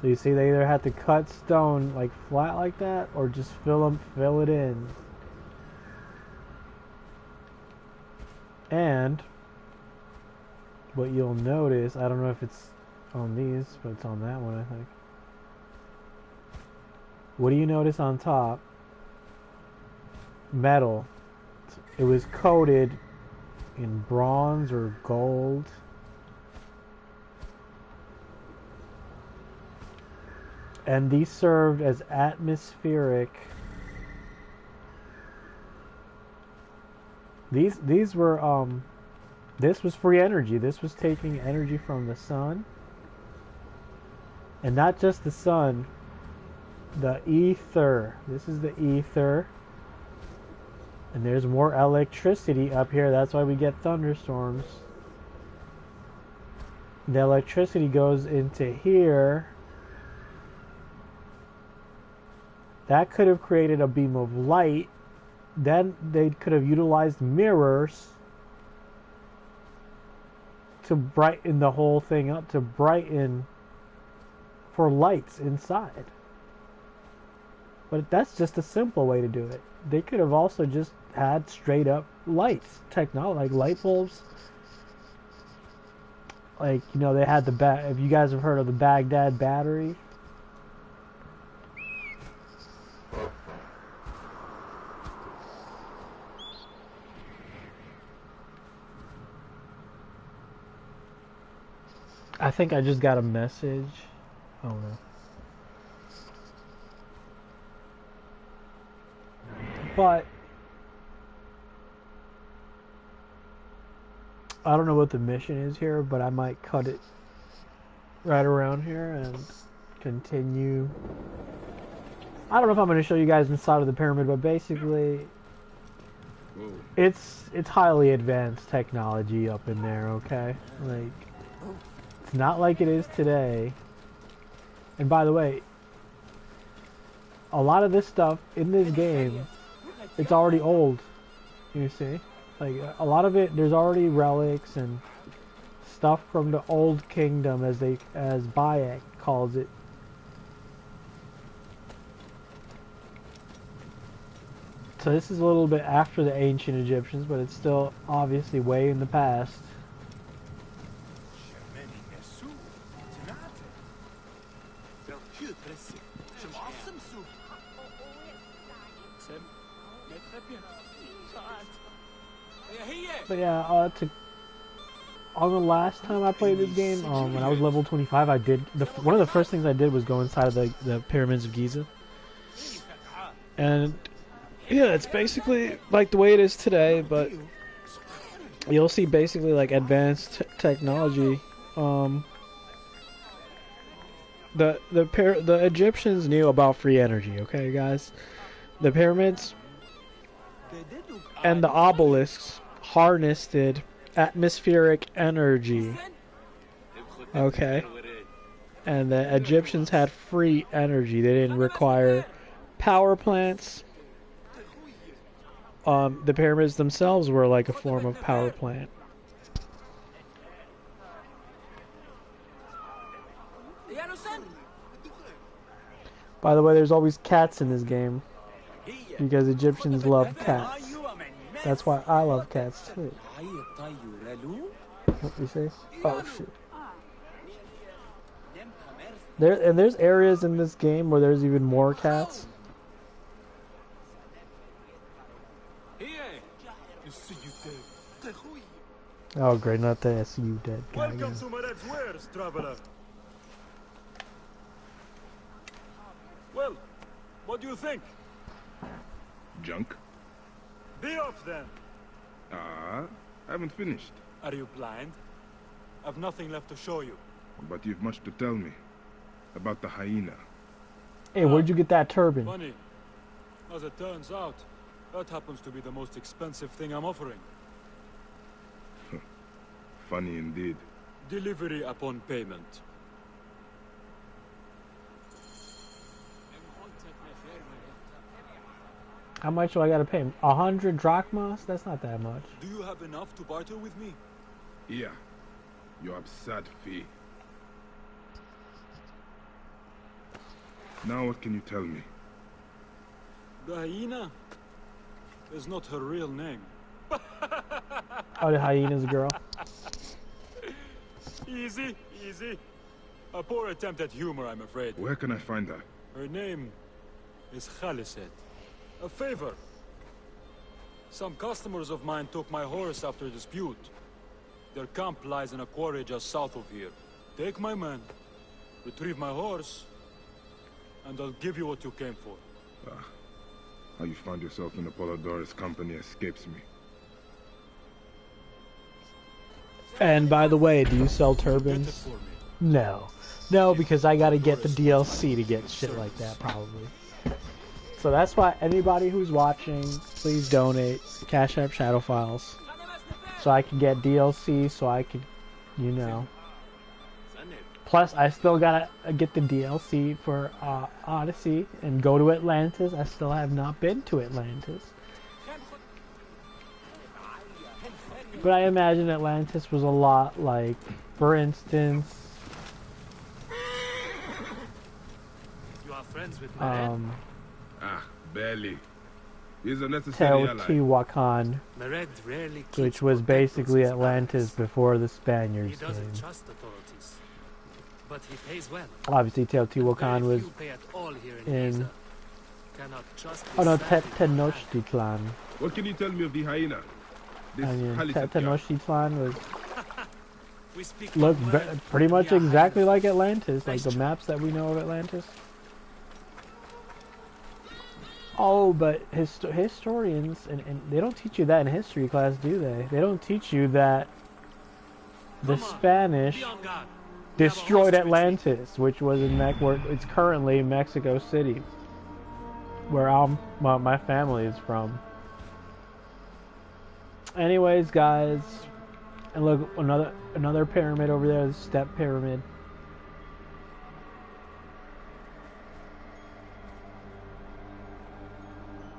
You see, they either had to cut stone like flat like that, or just fill it in. And what you'll notice, I don't know if it's on these, but it's on that one, I think. What do you notice on top? Metal. It was coated in bronze or gold. And these served as atmospheric. These were this was free energy. This was taking energy from the sun. And not just the sun, the ether. This is the ether. And there's more electricity up here. That's why we get thunderstorms. The electricity goes into here. That could have created a beam of light. Then they could have utilized mirrors to brighten the whole thing up, to brighten for lights inside. But that's just a simple way to do it. They could have also just had straight up lights, technology, like light bulbs. Like, you know, they had if you guys have heard of the Baghdad battery. I think I just got a message. Oh no. But I don't know what the mission is here, but I might cut it right around here and continue. I don't know if I'm going to show you guys inside of the pyramid, but basically it's highly advanced technology up in there, okay? Like, it's not like it is today. And by the way, a lot of this stuff in this game, it's already old. You see? Like, a lot of it, there's already relics and stuff from the old kingdom, as Bayek calls it. So this is a little bit after the ancient Egyptians, but it's still obviously way in the past. But yeah, on the last time I played this game, when I was level 25, I did one of the first things I did was go inside of the pyramids of Giza, and yeah, it's basically like the way it is today, but you'll see basically like advanced technology. The Egyptians knew about free energy, okay, guys? The pyramids and the obelisks harnessed atmospheric energy, okay? And the Egyptians had free energy. They didn't require power plants. The pyramids themselves were like a form of power plant. By the way, there's always cats in this game, because Egyptians love cats. That's why I love cats too. What you say? Oh shit. There's areas in this game where there's even more cats. Oh great, not the SU dead guy. Welcome to Mared's wares, traveler. Well, what do you think? Junk? Be off then. I haven't finished. Are you blind? I've nothing left to show you. But you've much to tell me about the hyena. Hey, where'd you get that turban? Funny. As it turns out, that happens to be the most expensive thing I'm offering. Funny indeed. Delivery upon payment. How much do I gotta pay? 100 drachmas? That's not that much. Do you have enough to barter with me? Yeah. Your absurd fee. Now what can you tell me? The hyena is not her real name. Oh, the hyena's a girl? Easy, easy. A poor attempt at humor, I'm afraid. Where can I find her? Her name is Khaliset. A favor. Some customers of mine took my horse after a dispute. Their camp lies in a quarry just south of here. Take my man, retrieve my horse, and I'll give you what you came for. How you found yourself in Apollodorus' company escapes me. And by the way, do you sell turbans? No. No, because I gotta get the DLC to get shit like that, probably. So that's why anybody who's watching, please donate Cash App Shadow Files. So I can get DLC, so I can, you know. Plus, I still gotta get the DLC for Odyssey and go to Atlantis. I still have not been to Atlantis. But I imagine Atlantis was a lot like, for instance, You are friends with barely. He's a necessary ally. Teotihuacan, which was basically Atlantis before the Spaniards He doesn't came. trust authorities, but he pays well. Obviously, Teotihuacan was Few pay at all here in in. Giza. Cannot trust Oh no, this land. Tenochtitlan. What can you tell me of the hyena? This I mean, Khaliset guy. Tenochtitlan was We speak looked one word, pretty much we are exactly highly- like Atlantis, like the maps that we know of Atlantis. Oh, but historians, and they don't teach you that in history class, do they? They don't teach you that the Spanish destroyed Atlantis, which was in where it's currently Mexico City, where my family is from. Anyways, guys, and look, another pyramid over there, the step pyramid.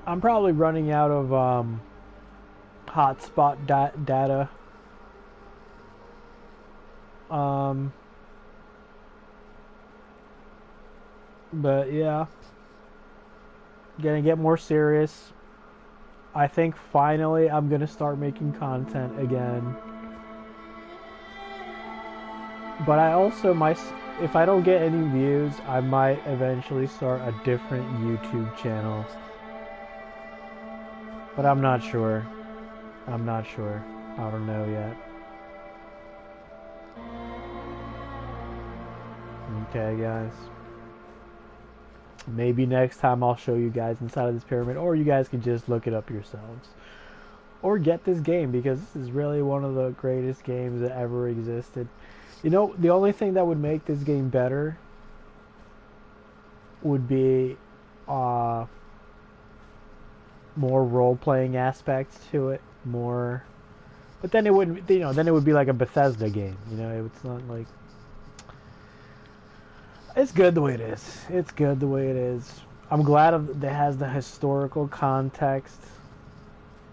I'm probably running out of hotspot data. But yeah, gonna get more serious. I think finally I'm gonna start making content again. But I also if I don't get any views, I might eventually start a different YouTube channel. But I'm not sure. I don't know yet. Okay, guys. Maybe next time I'll show you guys inside of this pyramid, or you guys can just look it up yourselves. Or get this game, because this is really one of the greatest games that ever existed. You know, the only thing that would make this game better would be more role-playing aspects to it, more. But then it wouldn't, you know, then it would be like a Bethesda game. You know, it's not like. It's good the way it is. It's good the way it is. I'm glad it has the historical context.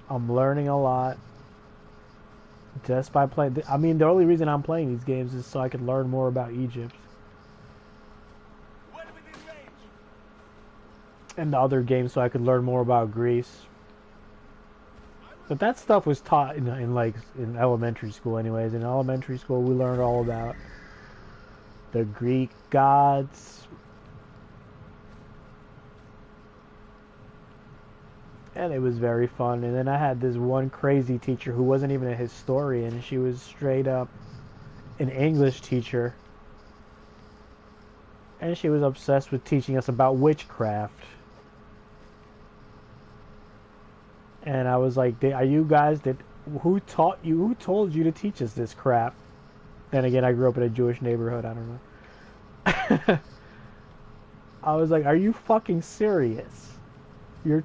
I'm learning a lot just by playing. I mean, the only reason I'm playing these games is so I can learn more about Egypt. And the other games so I could learn more about Greece. But that stuff was taught in elementary school anyways. In elementary school we learned all about the Greek gods. And it was very fun. And then I had this one crazy teacher who wasn't even a historian. She was straight up an English teacher. And she was obsessed with teaching us about witchcraft. And I was like, are you guys, who taught you, who told you to teach us this crap? Then again, I grew up in a Jewish neighborhood, I don't know. I was like, are you fucking serious? You're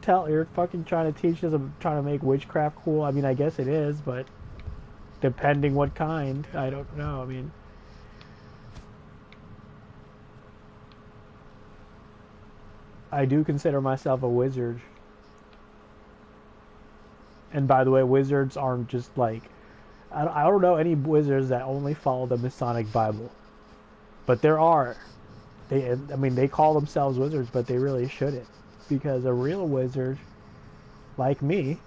fucking trying to teach us, trying to make witchcraft cool? I mean, I guess it is, but depending what kind, I don't know, I mean. I do consider myself a wizard. And by the way, wizards aren't just like, I don't know any wizards that only follow the Masonic Bible. But there are. They call themselves wizards, but they really shouldn't. Because a real wizard, like me,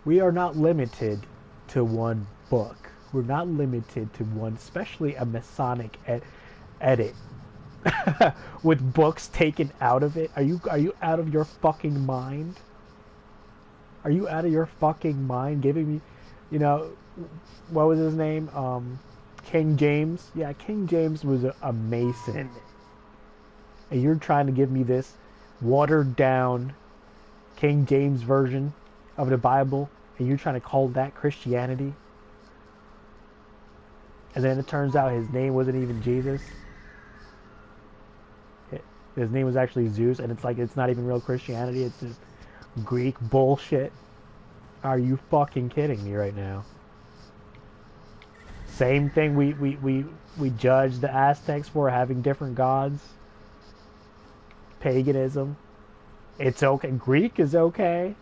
we are not limited to one book. We're not limited to one, especially a Masonic edit. With books taken out of it. Are you out of your fucking mind? Are you out of your fucking mind giving me, you know, what was his name? King James? Yeah, King James was a Mason. And you're trying to give me this watered down King James version of the Bible, and you're trying to call that Christianity? And then it turns out his name wasn't even Jesus. His name was actually Zeus, and it's like, it's not even real Christianity, it's just Greek bullshit. Are you fucking kidding me right now? Same thing, we judge the Aztecs for having different gods. Paganism. It's okay. Greek is okay.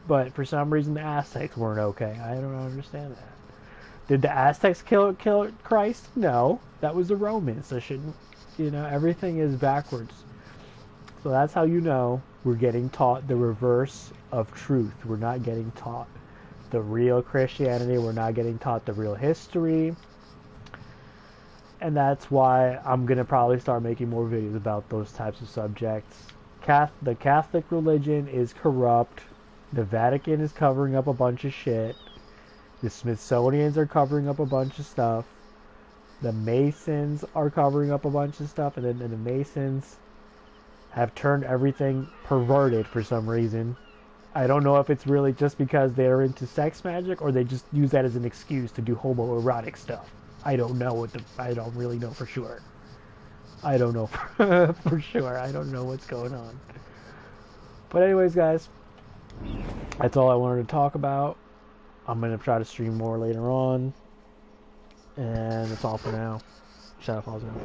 But for some reason the Aztecs weren't okay. I don't understand that. Did the Aztecs kill Christ? No. That was the Romans. So shouldn't, you know, everything is backwards. So that's how you know we're getting taught the reverse of truth. We're not getting taught the real Christianity. We're not getting taught the real history. And that's why I'm going to probably start making more videos about those types of subjects. The Catholic religion is corrupt. The Vatican is covering up a bunch of shit. The Smithsonians are covering up a bunch of stuff. The Masons are covering up a bunch of stuff. And then the Masons have turned everything perverted for some reason. I don't know if it's really just because they're into sex magic, or they just use that as an excuse to do homoerotic stuff. I don't know I don't really know for sure. I don't know for sure. I don't know what's going on. But anyways, guys, that's all I wanted to talk about. I'm gonna try to stream more later on. And that's all for now. Shadowfall's out.